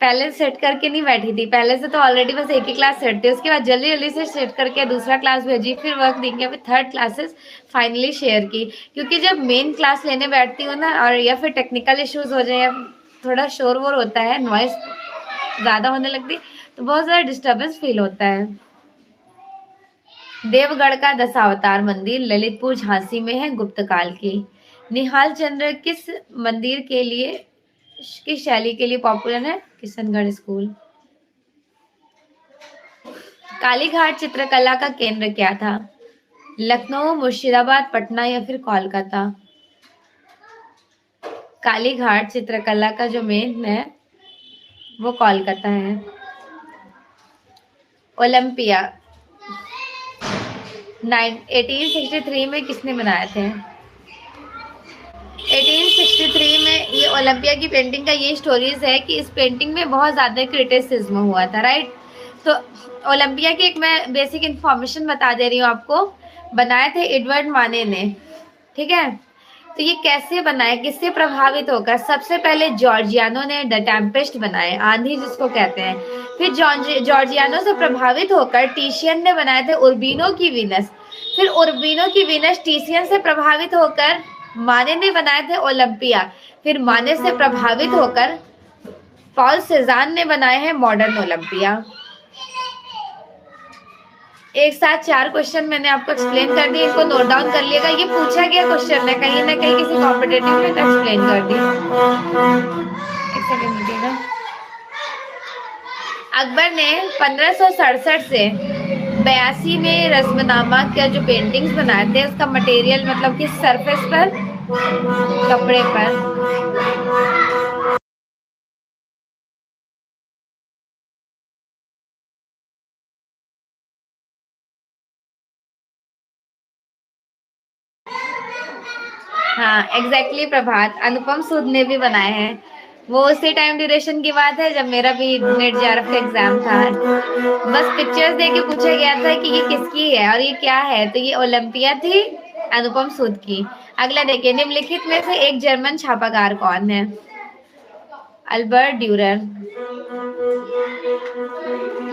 पहले सेट करके नहीं बैठी थी, पहले से तो ऑलरेडी बस एक ही क्लास सेट थी, उसके बाद जल्दी जल्दी से सेट करके दूसरा क्लास भेजी, फिर वर्क नहीं किया, फिर थर्ड क्लासेस फाइनली शेयर की। क्योंकि जब मेन क्लास लेने बैठती हूँ ना, और या फिर टेक्निकल इश्यूज हो जाए या थोड़ा शोर वोर होता है, नॉइस ज़्यादा होने लगती, तो बहुत ज़्यादा डिस्टर्बेंस फील होता है। देवगढ़ का दशावतार मंदिर ललितपुर झांसी में है, गुप्त काल की। निहाल चंद्र किस मंदिर के लिए, किस शैली के लिए पॉपुलर है, किशनगढ़ स्कूल। कालीघाट चित्रकला का केंद्र क्या था, लखनऊ, मुर्शिदाबाद, पटना या फिर कोलकाता। कालीघाट चित्रकला का जो मेन है वो कोलकाता है। ओलंपिया 1863 में किसने बनाए थे। 1863 में ये ओलंपिया की पेंटिंग का ये स्टोरीज है कि इस पेंटिंग में बहुत ज्यादा क्रिटिसिज्म हुआ था, राइट। तो ओलंपिया की एक मैं बेसिक इंफॉर्मेशन बता दे रही हूँ आपको। बनाए थे एडवर्ड माने ने, ठीक है। तो ये कैसे बनाए, किससे प्रभावित होकर, सबसे पहले जॉर्जियानो ने द टेम्पेस्ट बनाए, आंधी जिसको कहते हैं। फिर जॉर्जियानो से प्रभावित होकर टिशियन ने बनाए थे उर्बिनो की वीनस। फिर उर्बिनो की वीनस टिशियन से प्रभावित होकर माने ने बनाए थे ओलंपिया। फिर माने से प्रभावित होकर पॉल सेजान ने बनाए हैं मॉडर्न ओलंपिया। एक साथ 4 क्वेश्चन मैंने आपको एक्सप्लेन कर दिए, इनको नोट डाउन कर लिएगा, ये पूछा गया क्वेश्चन है कहीं ना कहीं किसी कॉम्पिटेटिव में, तो एक्सप्लेन कर दी। एक सेकंड रुकिएगा। अकबर ने 1567 से 82 में रस्मनामा का जो पेंटिंग्स बनाए थे उसका मटेरियल मतलब किस सरफेस पर, कपड़े पर। हाँ एग्जैक्टली प्रभात, अनुपम सूद ने भी बनाए हैं। वो उसी टाइम ड्यूरेशन की बात है जब मेरा भी नेट जेआरएफ का एग्जाम था। बस पिक्चर्स देके पूछा गया था कि ये किसकी है और ये क्या है, तो ये ओलंपिया थी अनुपम सूद की। अगला देखिए, निम्नलिखित में से एक जर्मन छापाकार कौन है, Albert Durer.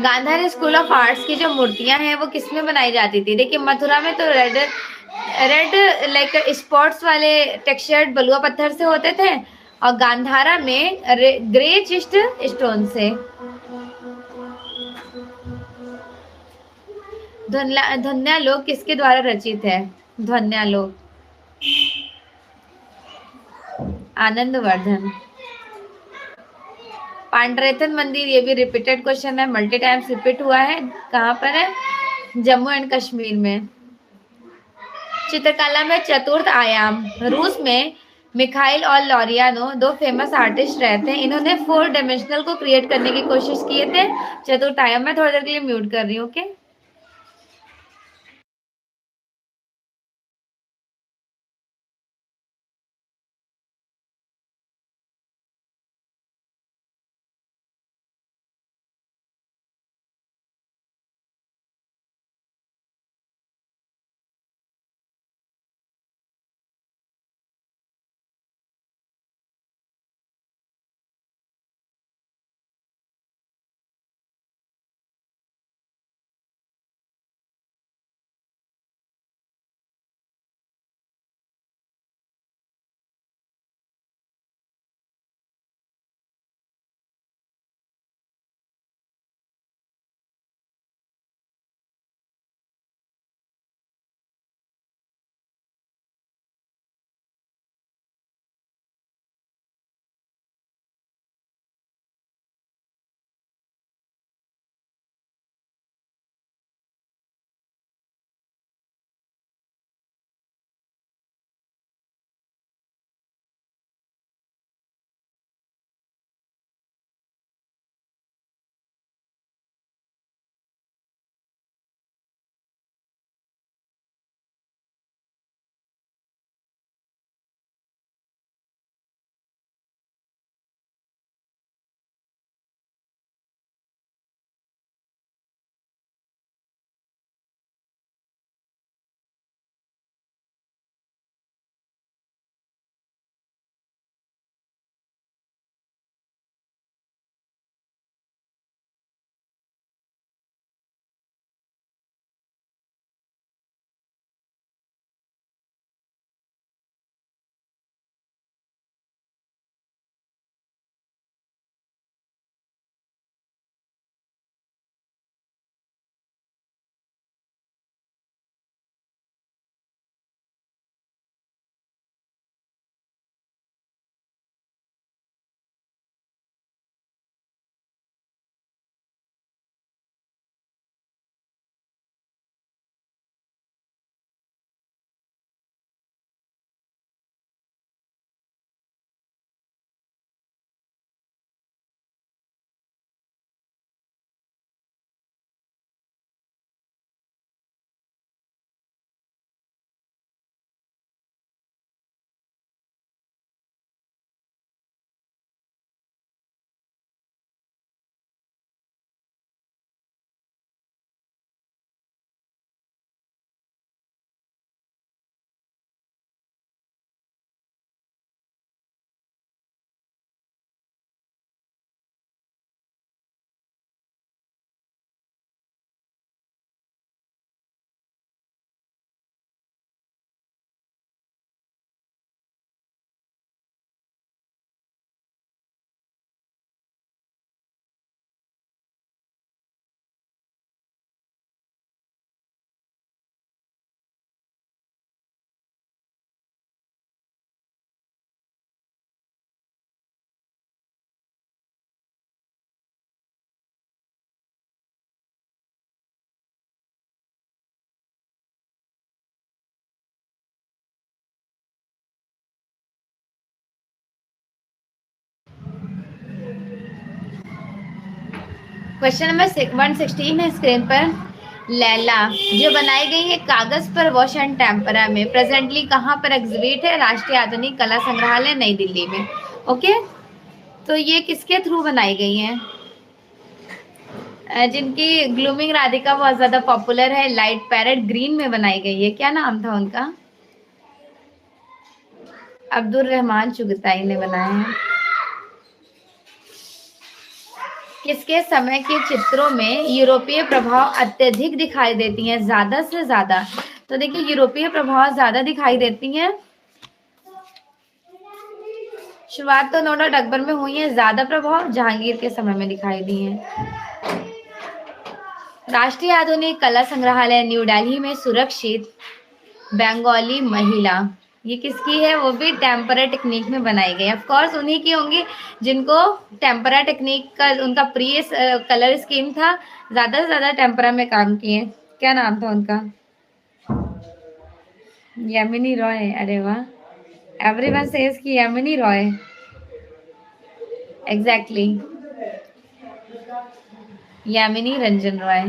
Gandhara school of arts की जो मूर्तियां हैं वो किसमें बनाई जाती थी, देखिए मथुरा में तो रेड रेड लाइक स्पॉट्स वाले टेक्सचर्ड बलुआ पत्थर से होते थे, और गांधारा में ग्रे चिस्ट स्टोन से। ध्वन्यालोक किसके द्वारा रचित है, ध्वन्यालोक आनंदवर्धन। पांडरेथन मंदिर, ये भी रिपीटेड क्वेश्चन है, मल्टी टाइम्स रिपीट हुआ है, कहाँ पर है, जम्मू एंड कश्मीर में। चित्रकला में चतुर्थ आयाम, रूस में मिखाइल और लॉरियानो 2 फेमस आर्टिस्ट रहते हैं, इन्होंने 4 डायमेंशनल को क्रिएट करने की कोशिश किए थे। चतुर्थ आयाम में थोड़ी देर के लिए म्यूट कर रही हूँ, ओके। क्वेश्चन नंबर 116 है स्क्रीन पर। लैला जो बनाई गई है कागज पर वॉश एंड टेम्परा में, प्रेजेंटली कहाँ पर एग्जिबिट है? राष्ट्रीय आधुनिक कला संग्रहालय नई दिल्ली में। ओके, तो ये किसके थ्रू बनाई गई हैं? जिनकी ग्लूमिंग राधिका बहुत ज्यादा पॉपुलर है, लाइट पैरेट ग्रीन में बनाई गई है। क्या नाम था उनका? अब्दुल रहमान चुगताई ने बनाया है। किसके समय के चित्रों में यूरोपीय प्रभाव अत्यधिक दिखाई देती हैं, ज्यादा से ज्यादा? तो देखिए, यूरोपीय प्रभाव ज्यादा दिखाई देती हैं। शुरुआत तो नो डाउट अकबर में हुई है, ज्यादा प्रभाव जहांगीर के समय में दिखाई दी है। राष्ट्रीय आधुनिक कला संग्रहालय न्यू दिल्ली में सुरक्षित बंगाली महिला, ये किसकी है? वो भी टेम्परा टेक्निक में बनाई गई। ऑफ कोर्स उन्हीं की होंगी जिनको टेम्परा टेक्निक का उनका प्री कलर स्कीम था, ज्यादा से ज्यादा टेम्परा में काम किए। क्या नाम था उनका? यामिनी रॉय। अरे वाह, एवरीवन सेज कि Yamini Roy. Exactly, Yamini Ranjan Roy.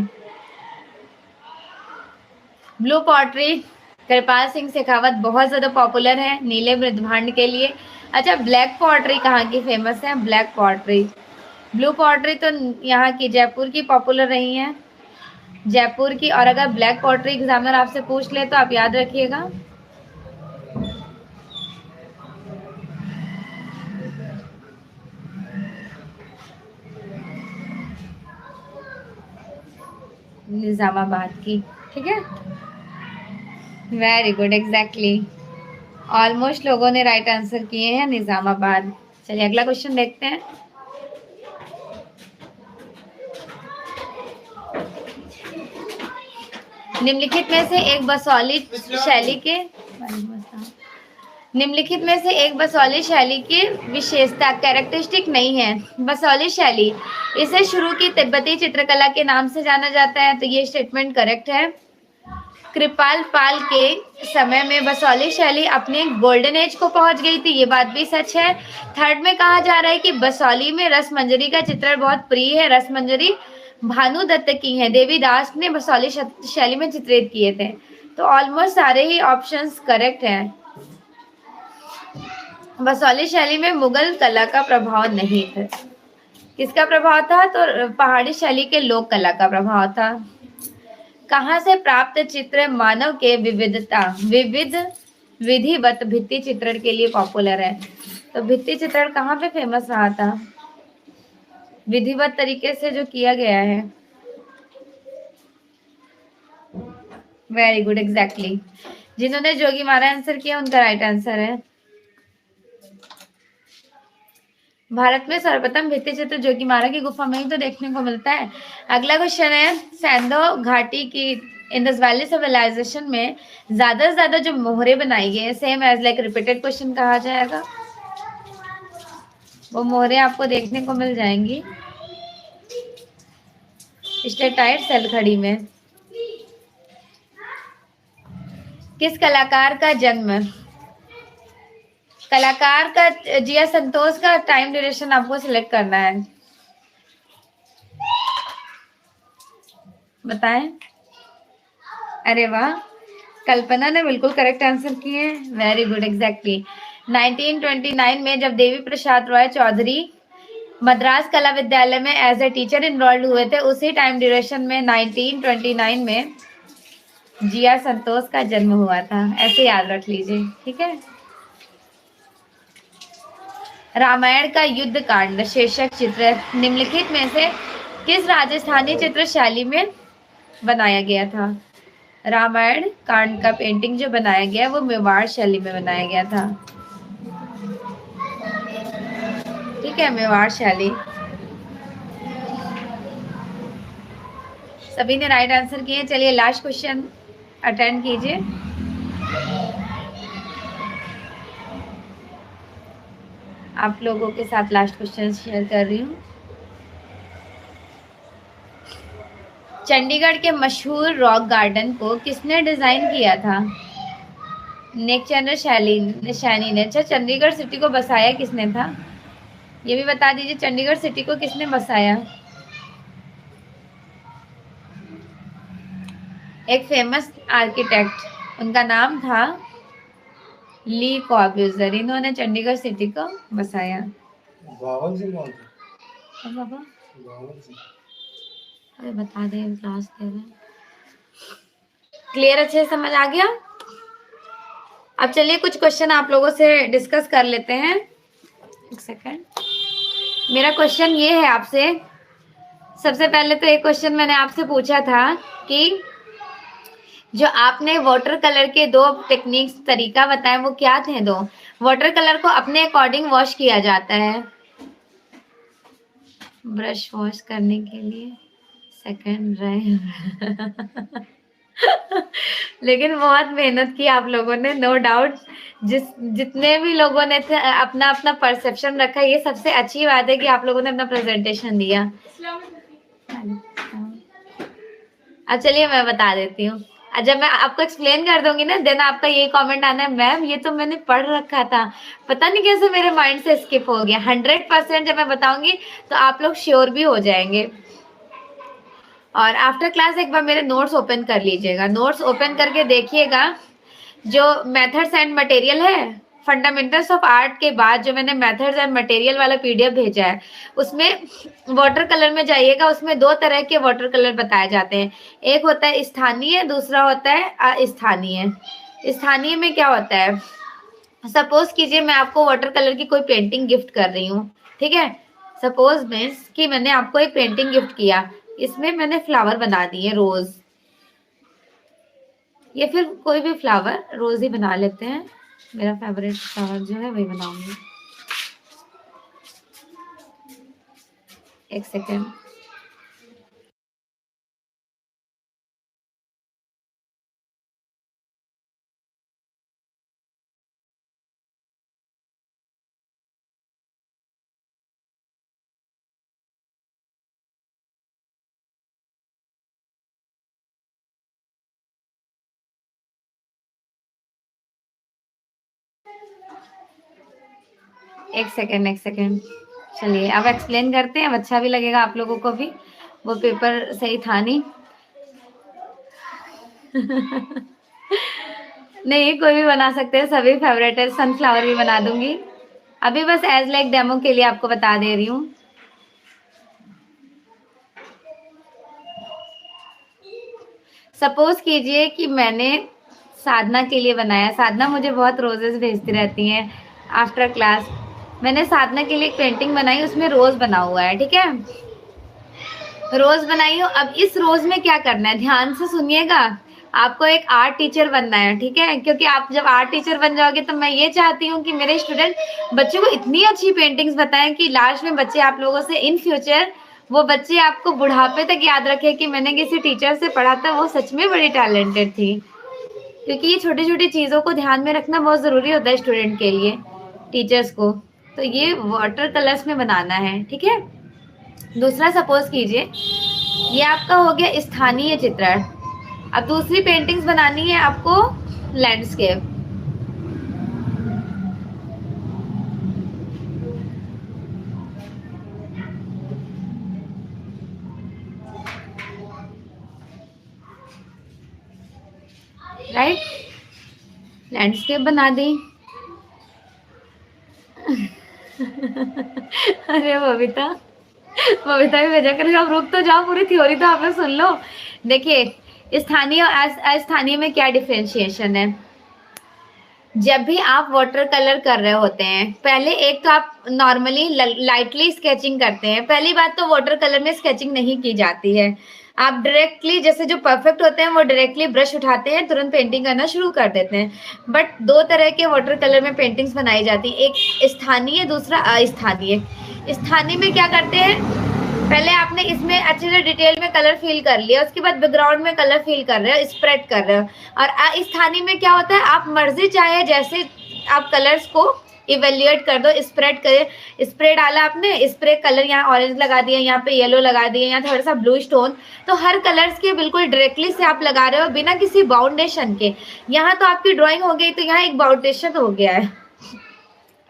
Blue pottery Kripal Singh Shekhawat बहुत ज्यादा पॉपुलर है नीले मृदभांड के लिए। अच्छा, ब्लैक पॉटरी कहाँ की फेमस है? ब्लैक पॉटरी, ब्लू पॉटरी तो यहाँ की जयपुर की पॉपुलर रही है, जयपुर की। और अगर ब्लैक पॉटरी एग्जामिनर आपसे पूछ ले तो आप याद रखिएगा, निजामाबाद की। ठीक है, वेरी गुड, एग्जैक्टली। ऑलमोस्ट लोगों ने राइट आंसर किए हैं, निजामाबाद। चलिए अगला क्वेश्चन देखते हैं। निम्नलिखित में से एक बसौली शैली के निम्नलिखित में से एक बसौली शैली की विशेषता कैरेक्टरिस्टिक नहीं है। बसौली शैली, इसे शुरू की तिब्बती चित्रकला के नाम से जाना जाता है, तो ये स्टेटमेंट करेक्ट है। कृपाल पाल के समय में बसौली शैली अपने गोल्डन एज को पहुंच गई थी, ये बात भी सच है। थर्ड में कहा जा रहा है कि बसौली में रसमंजरी का चित्रण बहुत प्रिय है। रसमंजरी भानु दत्त की है, देवीदास ने बसौली शैली में चित्रित किए थे। तो ऑलमोस्ट सारे ही ऑप्शंस करेक्ट हैं। बसौली शैली में मुगल कला का प्रभाव नहीं था। किसका प्रभाव था? तो पहाड़ी शैली के लोक कला का प्रभाव था। कहाँ से प्राप्त चित्र मानव के विविध विधिवत भित्ति चित्रण के लिए पॉपुलर है? तो भित्ति चित्रण कहाँ पे फेमस रहा था? विधिवत तरीके से जो किया गया है। Very good, exactly. जिन्होंने जोगी मारा आंसर किया उनका राइट आंसर है। भारत में सर्वप्रथम भित्ति चित्र जोगीमारा की गुफा में ही तो देखने को मिलता है। अगला क्वेश्चन है, सैंधो घाटी की इंडस वैली सिविलाइजेशन में ज्यादा से ज्यादा जो मोहरे बनाई गई है, same as like repeated question कहा जाएगा, वो मोहरे आपको देखने को मिल जाएंगी स्टेटाइट सेलखड़ी में। किस कलाकार का जन्म? कलाकार का जिया संतोष का टाइम ड्यूरेशन आपको सिलेक्ट करना है, बताएं। अरे वाह, कल्पना ने बिल्कुल करेक्ट आंसर किए, वेरी गुड, एग्जैक्टली। 1929 में जब देवी प्रसाद रॉय चौधरी मद्रास कला विद्यालय में एज ए टीचर इनरोल्ड हुए थे, उसी टाइम ड्यूरेशन में 1929 में जिया संतोष का जन्म हुआ था, ऐसे याद रख लीजिए। ठीक है, रामायण का युद्ध कांड शीर्षक चित्र निम्नलिखित में से किस राजस्थानी चित्र शैली में बनाया गया था? रामायण कांड का पेंटिंग जो बनाया गया वो मेवाड़ शैली में बनाया गया था। ठीक है, मेवाड़ शैली। सभी ने राइट आंसर किए। चलिए लास्ट क्वेश्चन अटेंड कीजिए। आप लोगों के साथ लास्ट क्वेश्चन शेयर कर रही हूँ। चंडीगढ़ के मशहूर रॉक गार्डन को किसने डिजाइन किया था? नेकचंद्र सैनी ने। अच्छा, चंडीगढ़ सिटी को बसाया किसने था, ये भी बता दीजिए। चंडीगढ़ सिटी को किसने बसाया? एक फेमस आर्किटेक्ट, उनका नाम था ली कॉर्ब्यूजर। इन्होंने चंडीगढ़ सिटी को बसाया। बावन सिंह कौन थे? बाबा बावन सिंह। अरे बता दे, क्लास दे रहे। क्लियर, अच्छे से समझ आ गया? अब चलिए कुछ क्वेश्चन आप लोगों से डिस्कस कर लेते हैं। एक सेकेंड, मेरा क्वेश्चन ये है आपसे। सबसे पहले तो एक क्वेश्चन मैंने आपसे पूछा था कि जो आपने वाटर कलर के दो टेक्निक्स तरीका बताए वो क्या थे? दो, वाटर कलर को अपने अकॉर्डिंग वॉश किया जाता है ब्रश वॉश करने के लिए, सेकंड रहे लेकिन बहुत मेहनत की आप लोगों ने, नो डाउट। जितने भी लोगों ने अपना अपना परसेप्शन रखा, ये सबसे अच्छी बात है कि आप लोगों ने अपना प्रेजेंटेशन दिया। अब चलिए मैं बता देती हूँ। जब मैं आपको एक्सप्लेन कर दूंगी ना, देन आपका ये कमेंट आना है, मैम ये तो मैंने पढ़ रखा था, पता नहीं कैसे मेरे माइंड से स्किप हो गया। 100% जब मैं बताऊंगी तो आप लोग श्योर भी हो जाएंगे। और आफ्टर क्लास एक बार मेरे नोट्स ओपन कर लीजिएगा, नोट्स ओपन करके देखिएगा। जो मेथड्स एंड मटेरियल है, फंडामेंटल्स ऑफ आर्ट के बाद जो मैंने मेथड्स एंड मटेरियल वाला पीडीएफ भेजा है, उसमें वाटर कलर में जाइएगा। उसमें दो तरह के वाटर कलर बताए जाते हैं, एक होता है स्थानीय, दूसरा होता है अस्थानीय। स्थानीय में क्या होता है, सपोज कीजिए मैं आपको वाटर कलर की कोई पेंटिंग गिफ्ट कर रही हूँ, ठीक है। सपोज मीन्स कि मैंने आपको एक पेंटिंग गिफ्ट किया, इसमें मैंने फ्लावर बना दिए रोज, या फिर कोई भी फ्लावर, रोज ही बना लेते हैं, मेरा फेवरेट फ्लावर जो है वही बनाऊंगी। एक सेकेंड, एक सेकेंड, एक सेकेंड। चलिए अब एक्सप्लेन करते हैं, अब अच्छा भी लगेगा आप लोगों को भी। वो पेपर सही था नहीं नहीं, कोई भी बना सकते हैं, सभी फेवरेट है। सनफ्लावर भी बना दूंगी, अभी बस एज लाइक डेमो के लिए आपको बता दे रही हूँ। सपोज कीजिए कि मैंने साधना के लिए बनाया, साधना मुझे बहुत रोजेस भेजती रहती हैं आफ्टर क्लास। मैंने साधना के लिए एक पेंटिंग बनाई, उसमें रोज बना हुआ है, ठीक है, रोज बनाई हो। अब इस रोज में क्या करना है, ध्यान से सुनिएगा। आपको एक आर्ट टीचर बनना है, ठीक है, क्योंकि आप जब आर्ट टीचर बन जाओगे तो मैं ये चाहती हूँ कि मेरे स्टूडेंट बच्चों को इतनी अच्छी पेंटिंग्स बताएं कि लास्ट में बच्चे आप लोगों से इन फ्यूचर वो बच्चे आपको बुढ़ापे तक याद रखे कि मैंने किसी टीचर से पढ़ा था, वो सच में बड़ी टैलेंटेड थी। क्योंकि ये छोटी छोटी चीजों को ध्यान में रखना बहुत जरूरी होता है स्टूडेंट के लिए, टीचर्स को। तो ये वाटर कलर्स में बनाना है, ठीक है। दूसरा सपोज कीजिए ये आपका हो गया स्थानीय चित्रण। अब दूसरी पेंटिंग्स बनानी है आपको लैंडस्केप। राइट, लैंडस्केप बना दी अरे बबीता, बबीता भी भेजा कर, अब रुक तो जाओ, पूरी थ्योरी तो आप लोग सुन लो। देखिए स्थानीय और अस्थानीय में क्या डिफरेंशिएशन है। जब भी आप वाटर कलर कर रहे होते हैं, पहले एक तो आप नॉर्मली लाइटली स्केचिंग करते हैं। पहली बात तो वाटर कलर में स्केचिंग नहीं की जाती है, आप डायरेक्टली, जैसे जो परफेक्ट होते हैं वो डायरेक्टली ब्रश उठाते हैं, तुरंत पेंटिंग करना शुरू कर देते हैं। बट दो तरह के वाटर कलर में पेंटिंग्स बनाई जाती है, एक स्थानीय, दूसरा अस्थानीय। स्थानीय में क्या करते हैं, पहले आपने इसमें अच्छे से डिटेल में कलर फिल कर लिया, उसके बाद बैकग्राउंड में कलर फिल कर रहे हो, स्प्रेड कर रहे हो। और अस्थानीय में क्या होता है, आप मर्जी चाहे जैसे आप कलर्स को इवेल्युएट कर दो, स्प्रेड करे, स्प्रे डाला आपने, स्प्रे कलर यहाँ ऑरेंज लगा दिया, यहाँ पे येलो लगा दिया, यहाँ थोड़ा सा ब्लू स्टोन, तो हर कलर्स के बिल्कुल डायरेक्टली से आप लगा रहे हो बिना किसी बाउंडेशन के। यहाँ तो आपकी ड्राइंग हो गई, तो यहाँ एक बाउंडेशन हो गया है।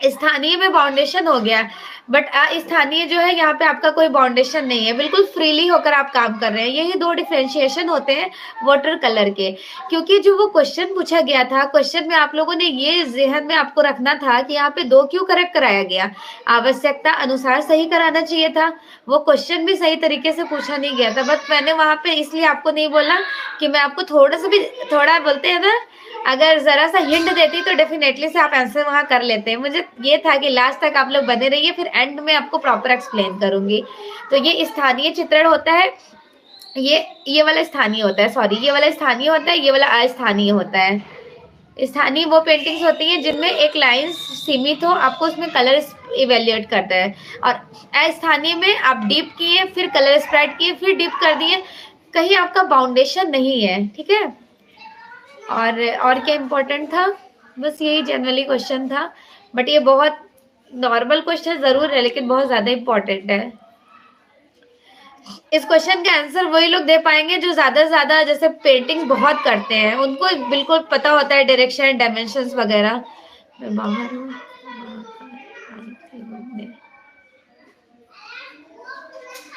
स्थानीय में बाउंडेशन हो गया, बट स्थानीय जो है यहाँ पे आपका कोई बाउंडेशन नहीं है, बिल्कुल फ्रीली होकर आप काम कर रहे हैं। यही दो डिफरेंशिएशन होते हैं वाटर कलर के। क्योंकि जो वो क्वेश्चन पूछा गया था, क्वेश्चन में आप लोगों ने ये ज़हन में आपको रखना था कि यहाँ पे 2 क्यों करेक्ट कराया गया, आवश्यकता अनुसार सही कराना चाहिए था। वो क्वेश्चन भी सही तरीके से पूछा नहीं गया था, बट मैंने वहां पे इसलिए आपको नहीं बोला कि मैं आपको थोड़ा सा भी, थोड़ा बोलते हैं ना, अगर जरा सा हिंट देती तो डेफिनेटली से आप आंसर वहां कर लेते हैं। मुझे ये था कि लास्ट तक आप लोग बने रहिए, फिर एंड में आपको प्रॉपर एक्सप्लेन करूंगी। तो ये स्थानीय चित्रण होता है, ये वाला स्थानीय होता है, सॉरी, ये वाला स्थानीय होता है, ये वाला अस्थानीय होता है। स्थानीय वो पेंटिंग्स होती हैं जिनमें एक लाइन सीमित हो, आपको उसमें कलर इवेल्युएट करता है। और अस्थानीय में आप डीप किए, फिर कलर स्प्रेड किए, फिर डीप कर दिए, कहीं आपका बाउंडेशन नहीं है, ठीक है। और क्या इम्पोर्टेंट था, बस यही जनरली क्वेश्चन था, बट ये बहुत नॉर्मल क्वेश्चन जरूर है लेकिन बहुत ज्यादा इम्पोर्टेंट है। इस क्वेश्चन का आंसर वही लोग दे पाएंगे जो ज्यादा से ज्यादा जैसे पेंटिंग बहुत करते हैं, उनको बिल्कुल पता होता है डायरेक्शन, डायमेंशंस वगैरह। मैं बाहर हूँ,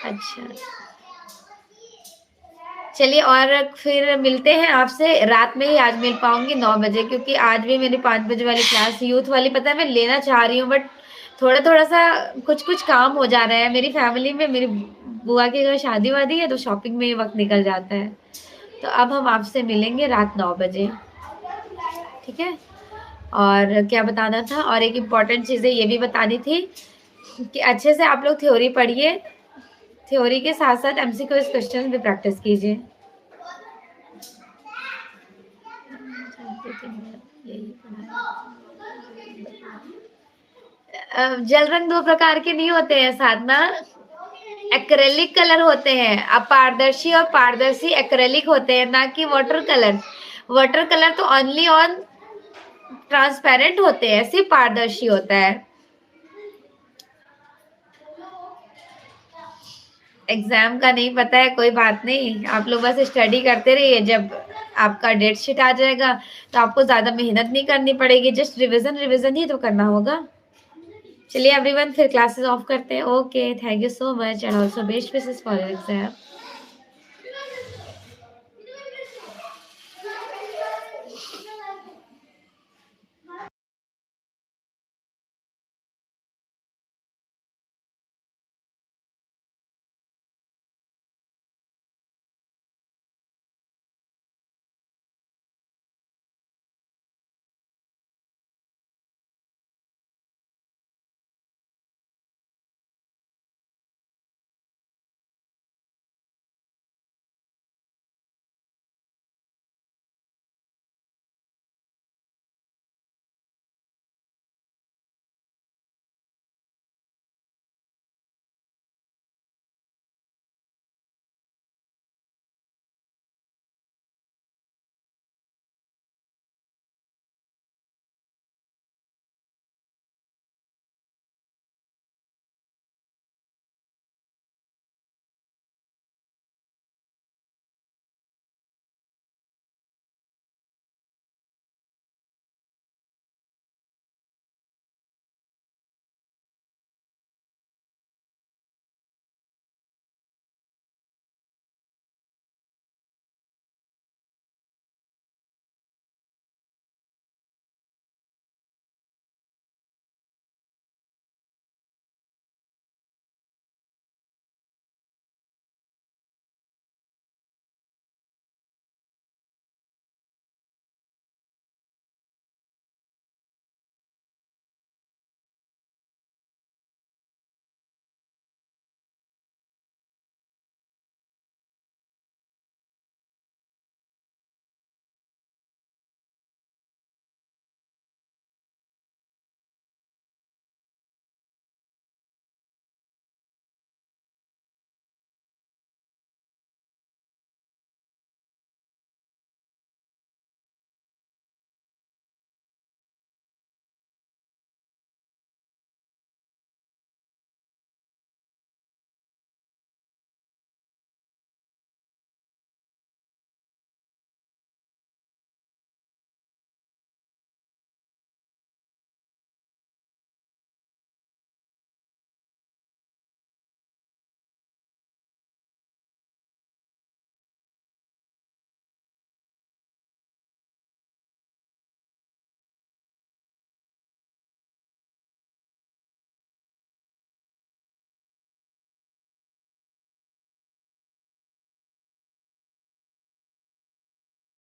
अच्छा चलिए, और फिर मिलते हैं आपसे रात में ही। आज मिल पाऊंगी 9 बजे, क्योंकि आज भी मेरी 5 बजे वाली क्लास यूथ वाली, पता है मैं लेना चाह रही हूँ, बट थोड़ा थोड़ा सा कुछ काम हो जा रहा है मेरी फैमिली में। मेरी बुआ के घर शादी वादी है, तो शॉपिंग में ही वक्त निकल जाता है। तो अब हम आपसे मिलेंगे रात 9 बजे, ठीक है। और क्या बताना था, और एक इम्पॉर्टेंट चीज़ें ये भी बतानी थी कि अच्छे से आप लोग थ्योरी पढ़िए, थ्योरी के साथ साथ एमसीक्यू क्वेश्चन भी प्रैक्टिस कीजिए। जल रंग 2 प्रकार के नहीं होते हैं साधना, एक्रेलिक कलर होते हैं। अपारदर्शी और पारदर्शी एक्रेलिक होते हैं, ना कि वाटर कलर। वाटर कलर तो ओनली ऑन ट्रांसपेरेंट होते हैं, सिर्फ पारदर्शी होता है। एग्जाम का नहीं पता है, कोई बात नहीं, आप लोग बस स्टडी करते रहिए। जब आपका डेट शीट आ जाएगा तो आपको ज्यादा मेहनत नहीं करनी पड़ेगी, जस्ट रिविजन ही तो करना होगा। चलिए एवरीवन, फिर क्लासेस ऑफ करते हैं। Okay, thank you so much and also best wishes for your exam.